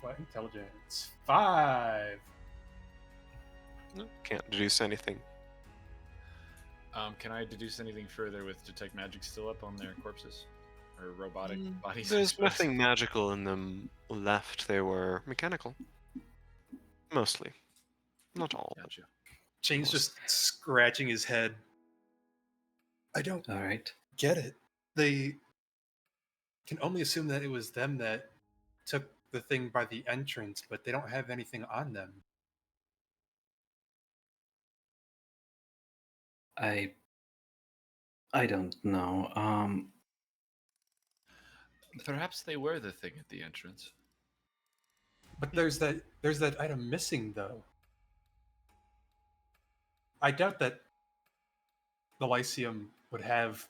What intelligence? 5. No, can't deduce anything. Can I deduce anything further with detect magic still up on their corpses or robotic bodies? There's nothing magical in them left. They were mechanical. Mostly. Not all. Gotcha. Shane's just scratching his head. I don't All right. get it. they can only assume that it was them that took the thing by the entrance, but they don't have anything on them. I don't know. Perhaps they were the thing at the entrance. But there's that item missing though. I doubt that the Lyceum would have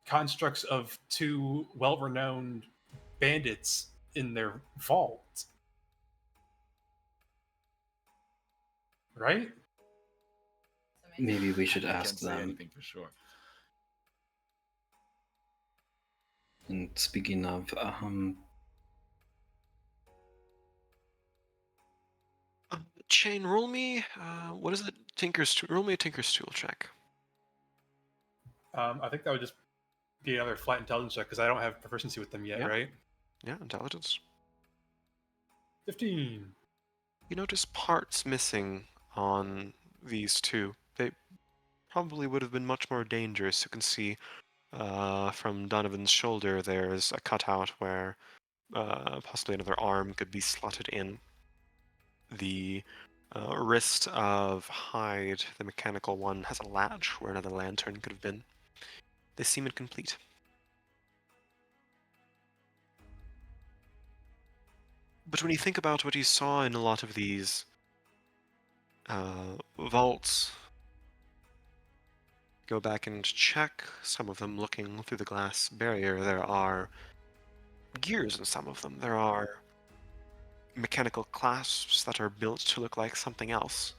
constructs of two well-renowned bandits in their vault. Right? Maybe we should I ask can't say them. anything for sure. And speaking of, Shane, roll me. What is it? Roll me a Tinker's Tool check. I think that would just be another flat intelligence check because I don't have proficiency with them yet, Yeah. right? Yeah, intelligence. 15. You notice parts missing on these two. They probably would have been much more dangerous. You can see from Donovan's shoulder there's a cutout where possibly another arm could be slotted in. The wrist of Hyde, the mechanical one, has a latch where another lantern could have been. They seem incomplete. But when you think about what you saw in a lot of these vaults, go back and check some of them looking through the glass barrier, there are gears in some of them. There are mechanical clasps that are built to look like something else.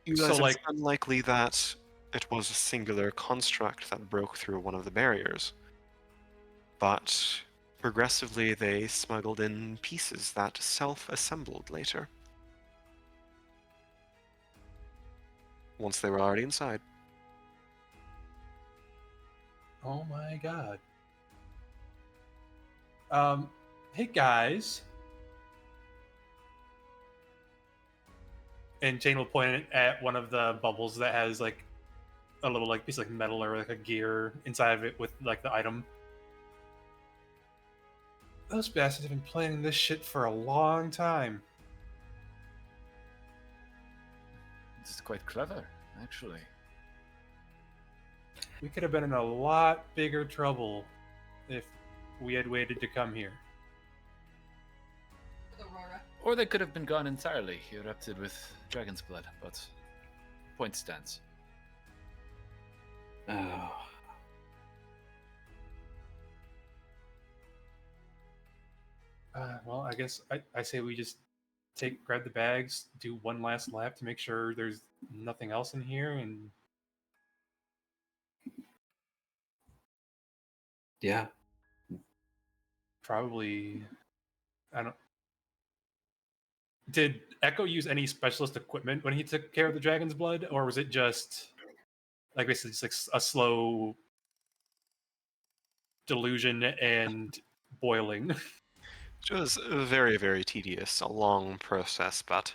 You So, realize like, it's unlikely that it was a singular construct that broke through one of the barriers, but progressively they smuggled in pieces that self-assembled later, once they were already inside. oh my god. Hey guys. And Jane will point it at one of the bubbles that has like a little like piece of like metal or like a gear inside of it with like the item. Those bastards have been planning this shit for a long time. This is quite clever, actually. We could have been in a lot bigger trouble if we had waited to come here. Or they could have been gone entirely, erupted with dragon's blood, but point stands. oh, Well, I guess I say we just grab the bags, do one last lap to make sure there's nothing else in here, and yeah. probably I don't. Did Echo use any specialist equipment when he took care of the dragon's blood, or was it just like basically just like a slow delusion and boiling? It was very, very tedious, a long process, but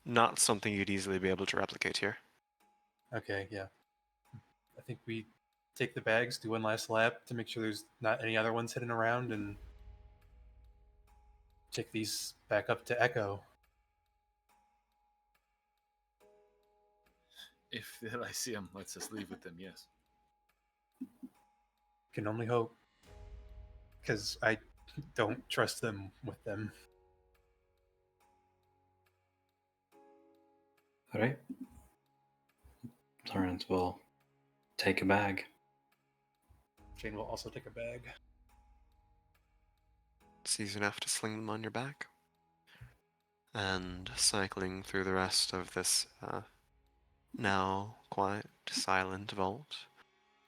not something you'd easily be able to replicate here. Okay, yeah. I think we take the bags, do one last lap to make sure there's not any other ones hidden around, and take these back up to Echo. If the Lyceum lets us leave with them, yes. Can only hope. Because I don't trust them with them. All right. Lawrence will take a bag. Jane will also take a bag. It's easy enough to sling them on your back. And cycling through the rest of this now quiet, silent vault,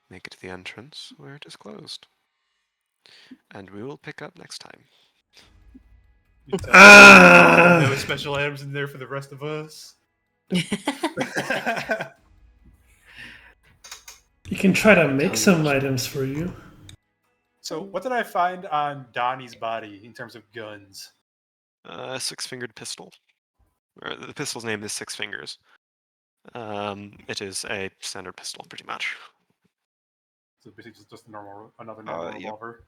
make it to the entrance where it is closed. And we will pick up next time. No special items in there for the rest of us. You can try to make some items for you. So, what did I find on Donnie's body in terms of guns? A six-fingered pistol. Or the pistol's name is Six Fingers. It is a standard pistol, pretty much. So basically just another normal Yep. revolver.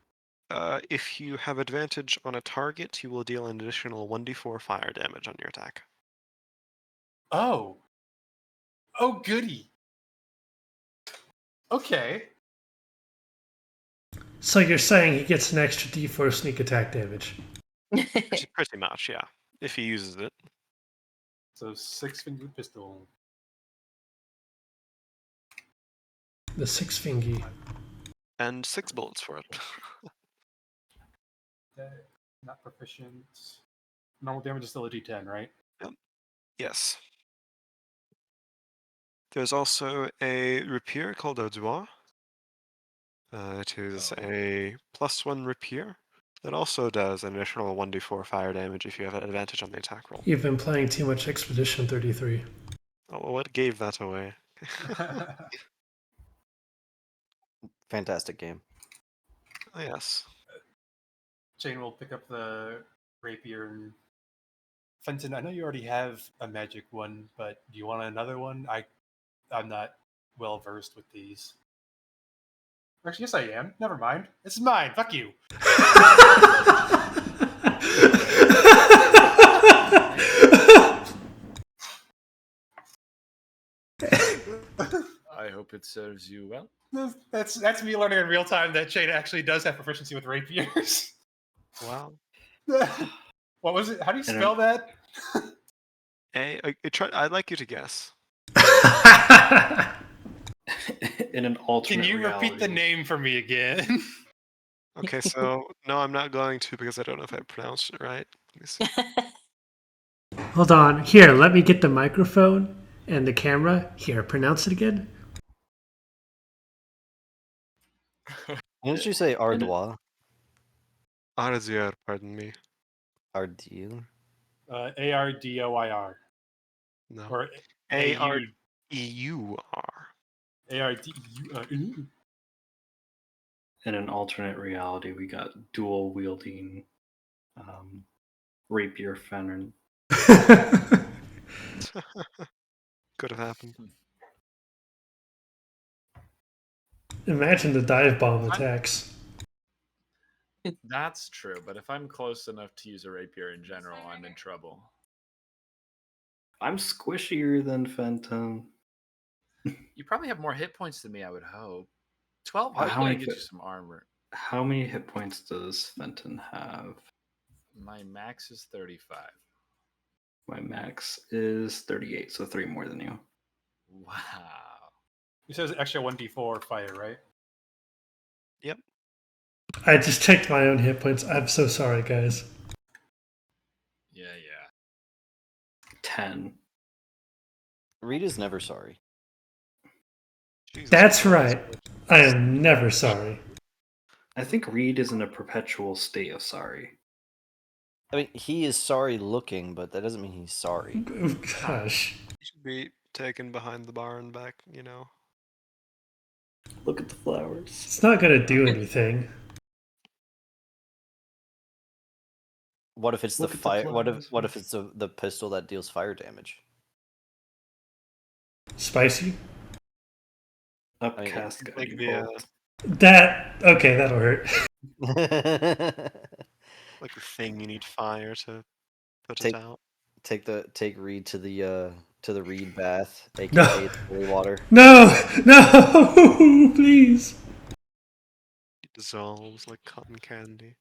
If you have advantage on a target, you will deal an additional 1d4 fire damage on your attack. Oh. Oh, goody. Okay. So you're saying he gets an extra D4 sneak attack damage? Pretty much, yeah. If he uses it. So 6-fingered pistol. The 6-fingy. And 6 bullets for it. Okay. Not proficient. Normal damage is still a D10, right? Yes. There's also a rapier called a doigt. It is a +1 rapier that also does an additional 1d4 fire damage if you have an advantage on the attack roll. You've been playing too much Expedition 33. Oh, what gave that away? Fantastic game. Oh, yes. Jane will pick up the rapier and Fenton, I know you already have a magic one, but do you want another one? I'm not well versed with these. Actually, yes, I am. Never mind. This is mine. Fuck you. I hope it serves you well. That's me learning in real time that Jane actually does have proficiency with rapiers. Wow. What was it? How do you spell that? I'd like you to guess. In an alternate Can you reality. repeat the name for me again? Okay, so no, I'm not going to because I don't know if I pronounced it right. Let me see. Hold on. Here, let me get the microphone and the camera. Here, pronounce it again. Didn't you say Ardois? Arzier, pardon me. Ardieu? Ardoir. No. Or A-R-E-U-R. Ardeu. In an alternate reality, we got dual wielding rapier fenrir. Could have happened. Imagine the dive bomb attacks. That's true, but if I'm close enough to use a rapier in general, I'm in trouble. I'm squishier than Fenton. You probably have more hit points than me, I would hope. 12 How might many get you fit- some armor. How many hit points does Fenton have? My max is 35. My max is 38, so 3 more than you. Wow. You said it's extra 1d4 fire, right? Yep. I just checked my own hit points. I'm so sorry, guys. Yeah. 10. Reed is never sorry. Jesus That's Christ. right. I am never sorry. I think Reed is in a perpetual state of sorry. I mean, he is sorry looking, but that doesn't mean he's sorry. Oh, gosh. He should be taken behind the bar and back, you know. Look at the flowers. It's not going to do anything. What if it's the Look at the fire? What flowers. if it's the pistol that deals fire damage? Spicy? Upcast Like guiding the, bolt. Okay, that'll hurt. like the thing you need fire to put Take- it out. Take Reed to the Reed bath, aka No. the holy water. No! Please. It dissolves like cotton candy.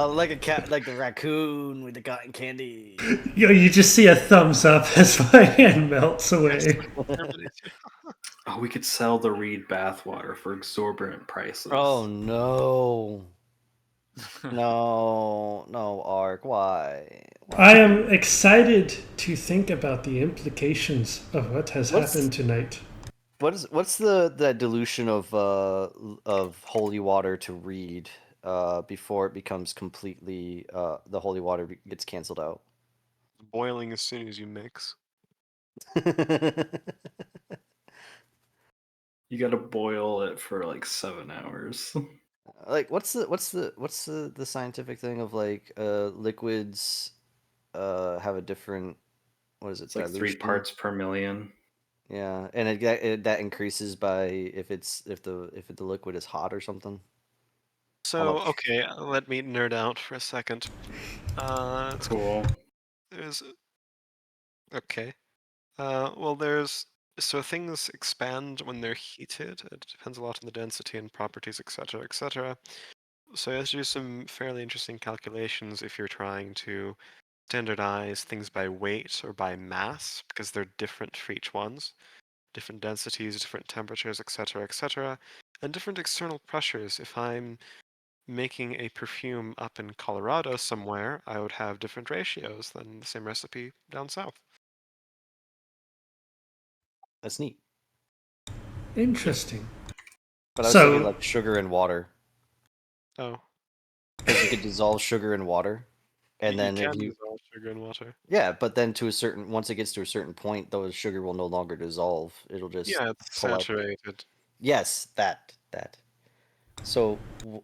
Like a cat, like the raccoon with the cotton candy. Yo, you just see a thumbs up as my hand melts away. Oh, we could sell the Reed bathwater for exorbitant prices. Oh no. No, Ark, why? I am excited to think about the implications of what has What's- happened tonight. What's the dilution of holy water to Reed before it becomes completely the holy water gets canceled out? Boiling as soon as you mix. You gotta boil it for like 7 hours. Like what's the scientific thing of like liquids have a different what is it? It's like 3 dilution? parts per million. Yeah, and that increases by if the liquid is hot or something. So, much? okay, let me nerd out for a second. Cool. There's okay. So things expand when they're heated. It depends a lot on the density and properties, etc., etc. So you have to do some fairly interesting calculations if you're trying to standardize things by weight or by mass, because they're different for each ones. Different densities, different temperatures, etc., etc., and different external pressures. If I'm making a perfume up in Colorado somewhere, I would have different ratios than the same recipe down south. That's neat. Interesting. But I was So- thinking like sugar and water, Oh, because you could dissolve sugar in water, and you then can if you dissolve sugar in water. yeah, but then once it gets to a certain point, those sugar will no longer dissolve. It'll just Yeah, it's pull out. saturated. Yes, that. So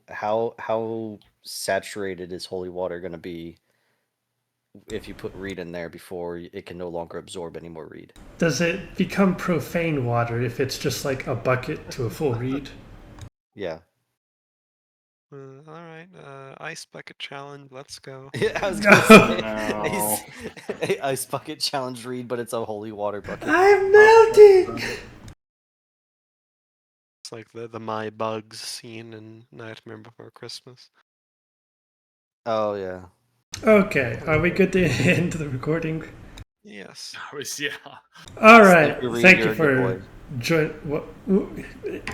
how saturated is holy water going to be if you put reed in there before it can no longer absorb any more reed? Does it become profane water if it's just like a bucket to a full reed? Yeah. All right, ice bucket challenge. Let's go. Yeah, I was gonna say No. a ice bucket challenge reed, but it's a holy water bucket. I'm melting! It's like the My Bugs scene in Nightmare Before Christmas. Oh yeah. Okay, are we good to end the recording? Yes. Yeah. All right, Reed, thank you're you a good for boy. join. What?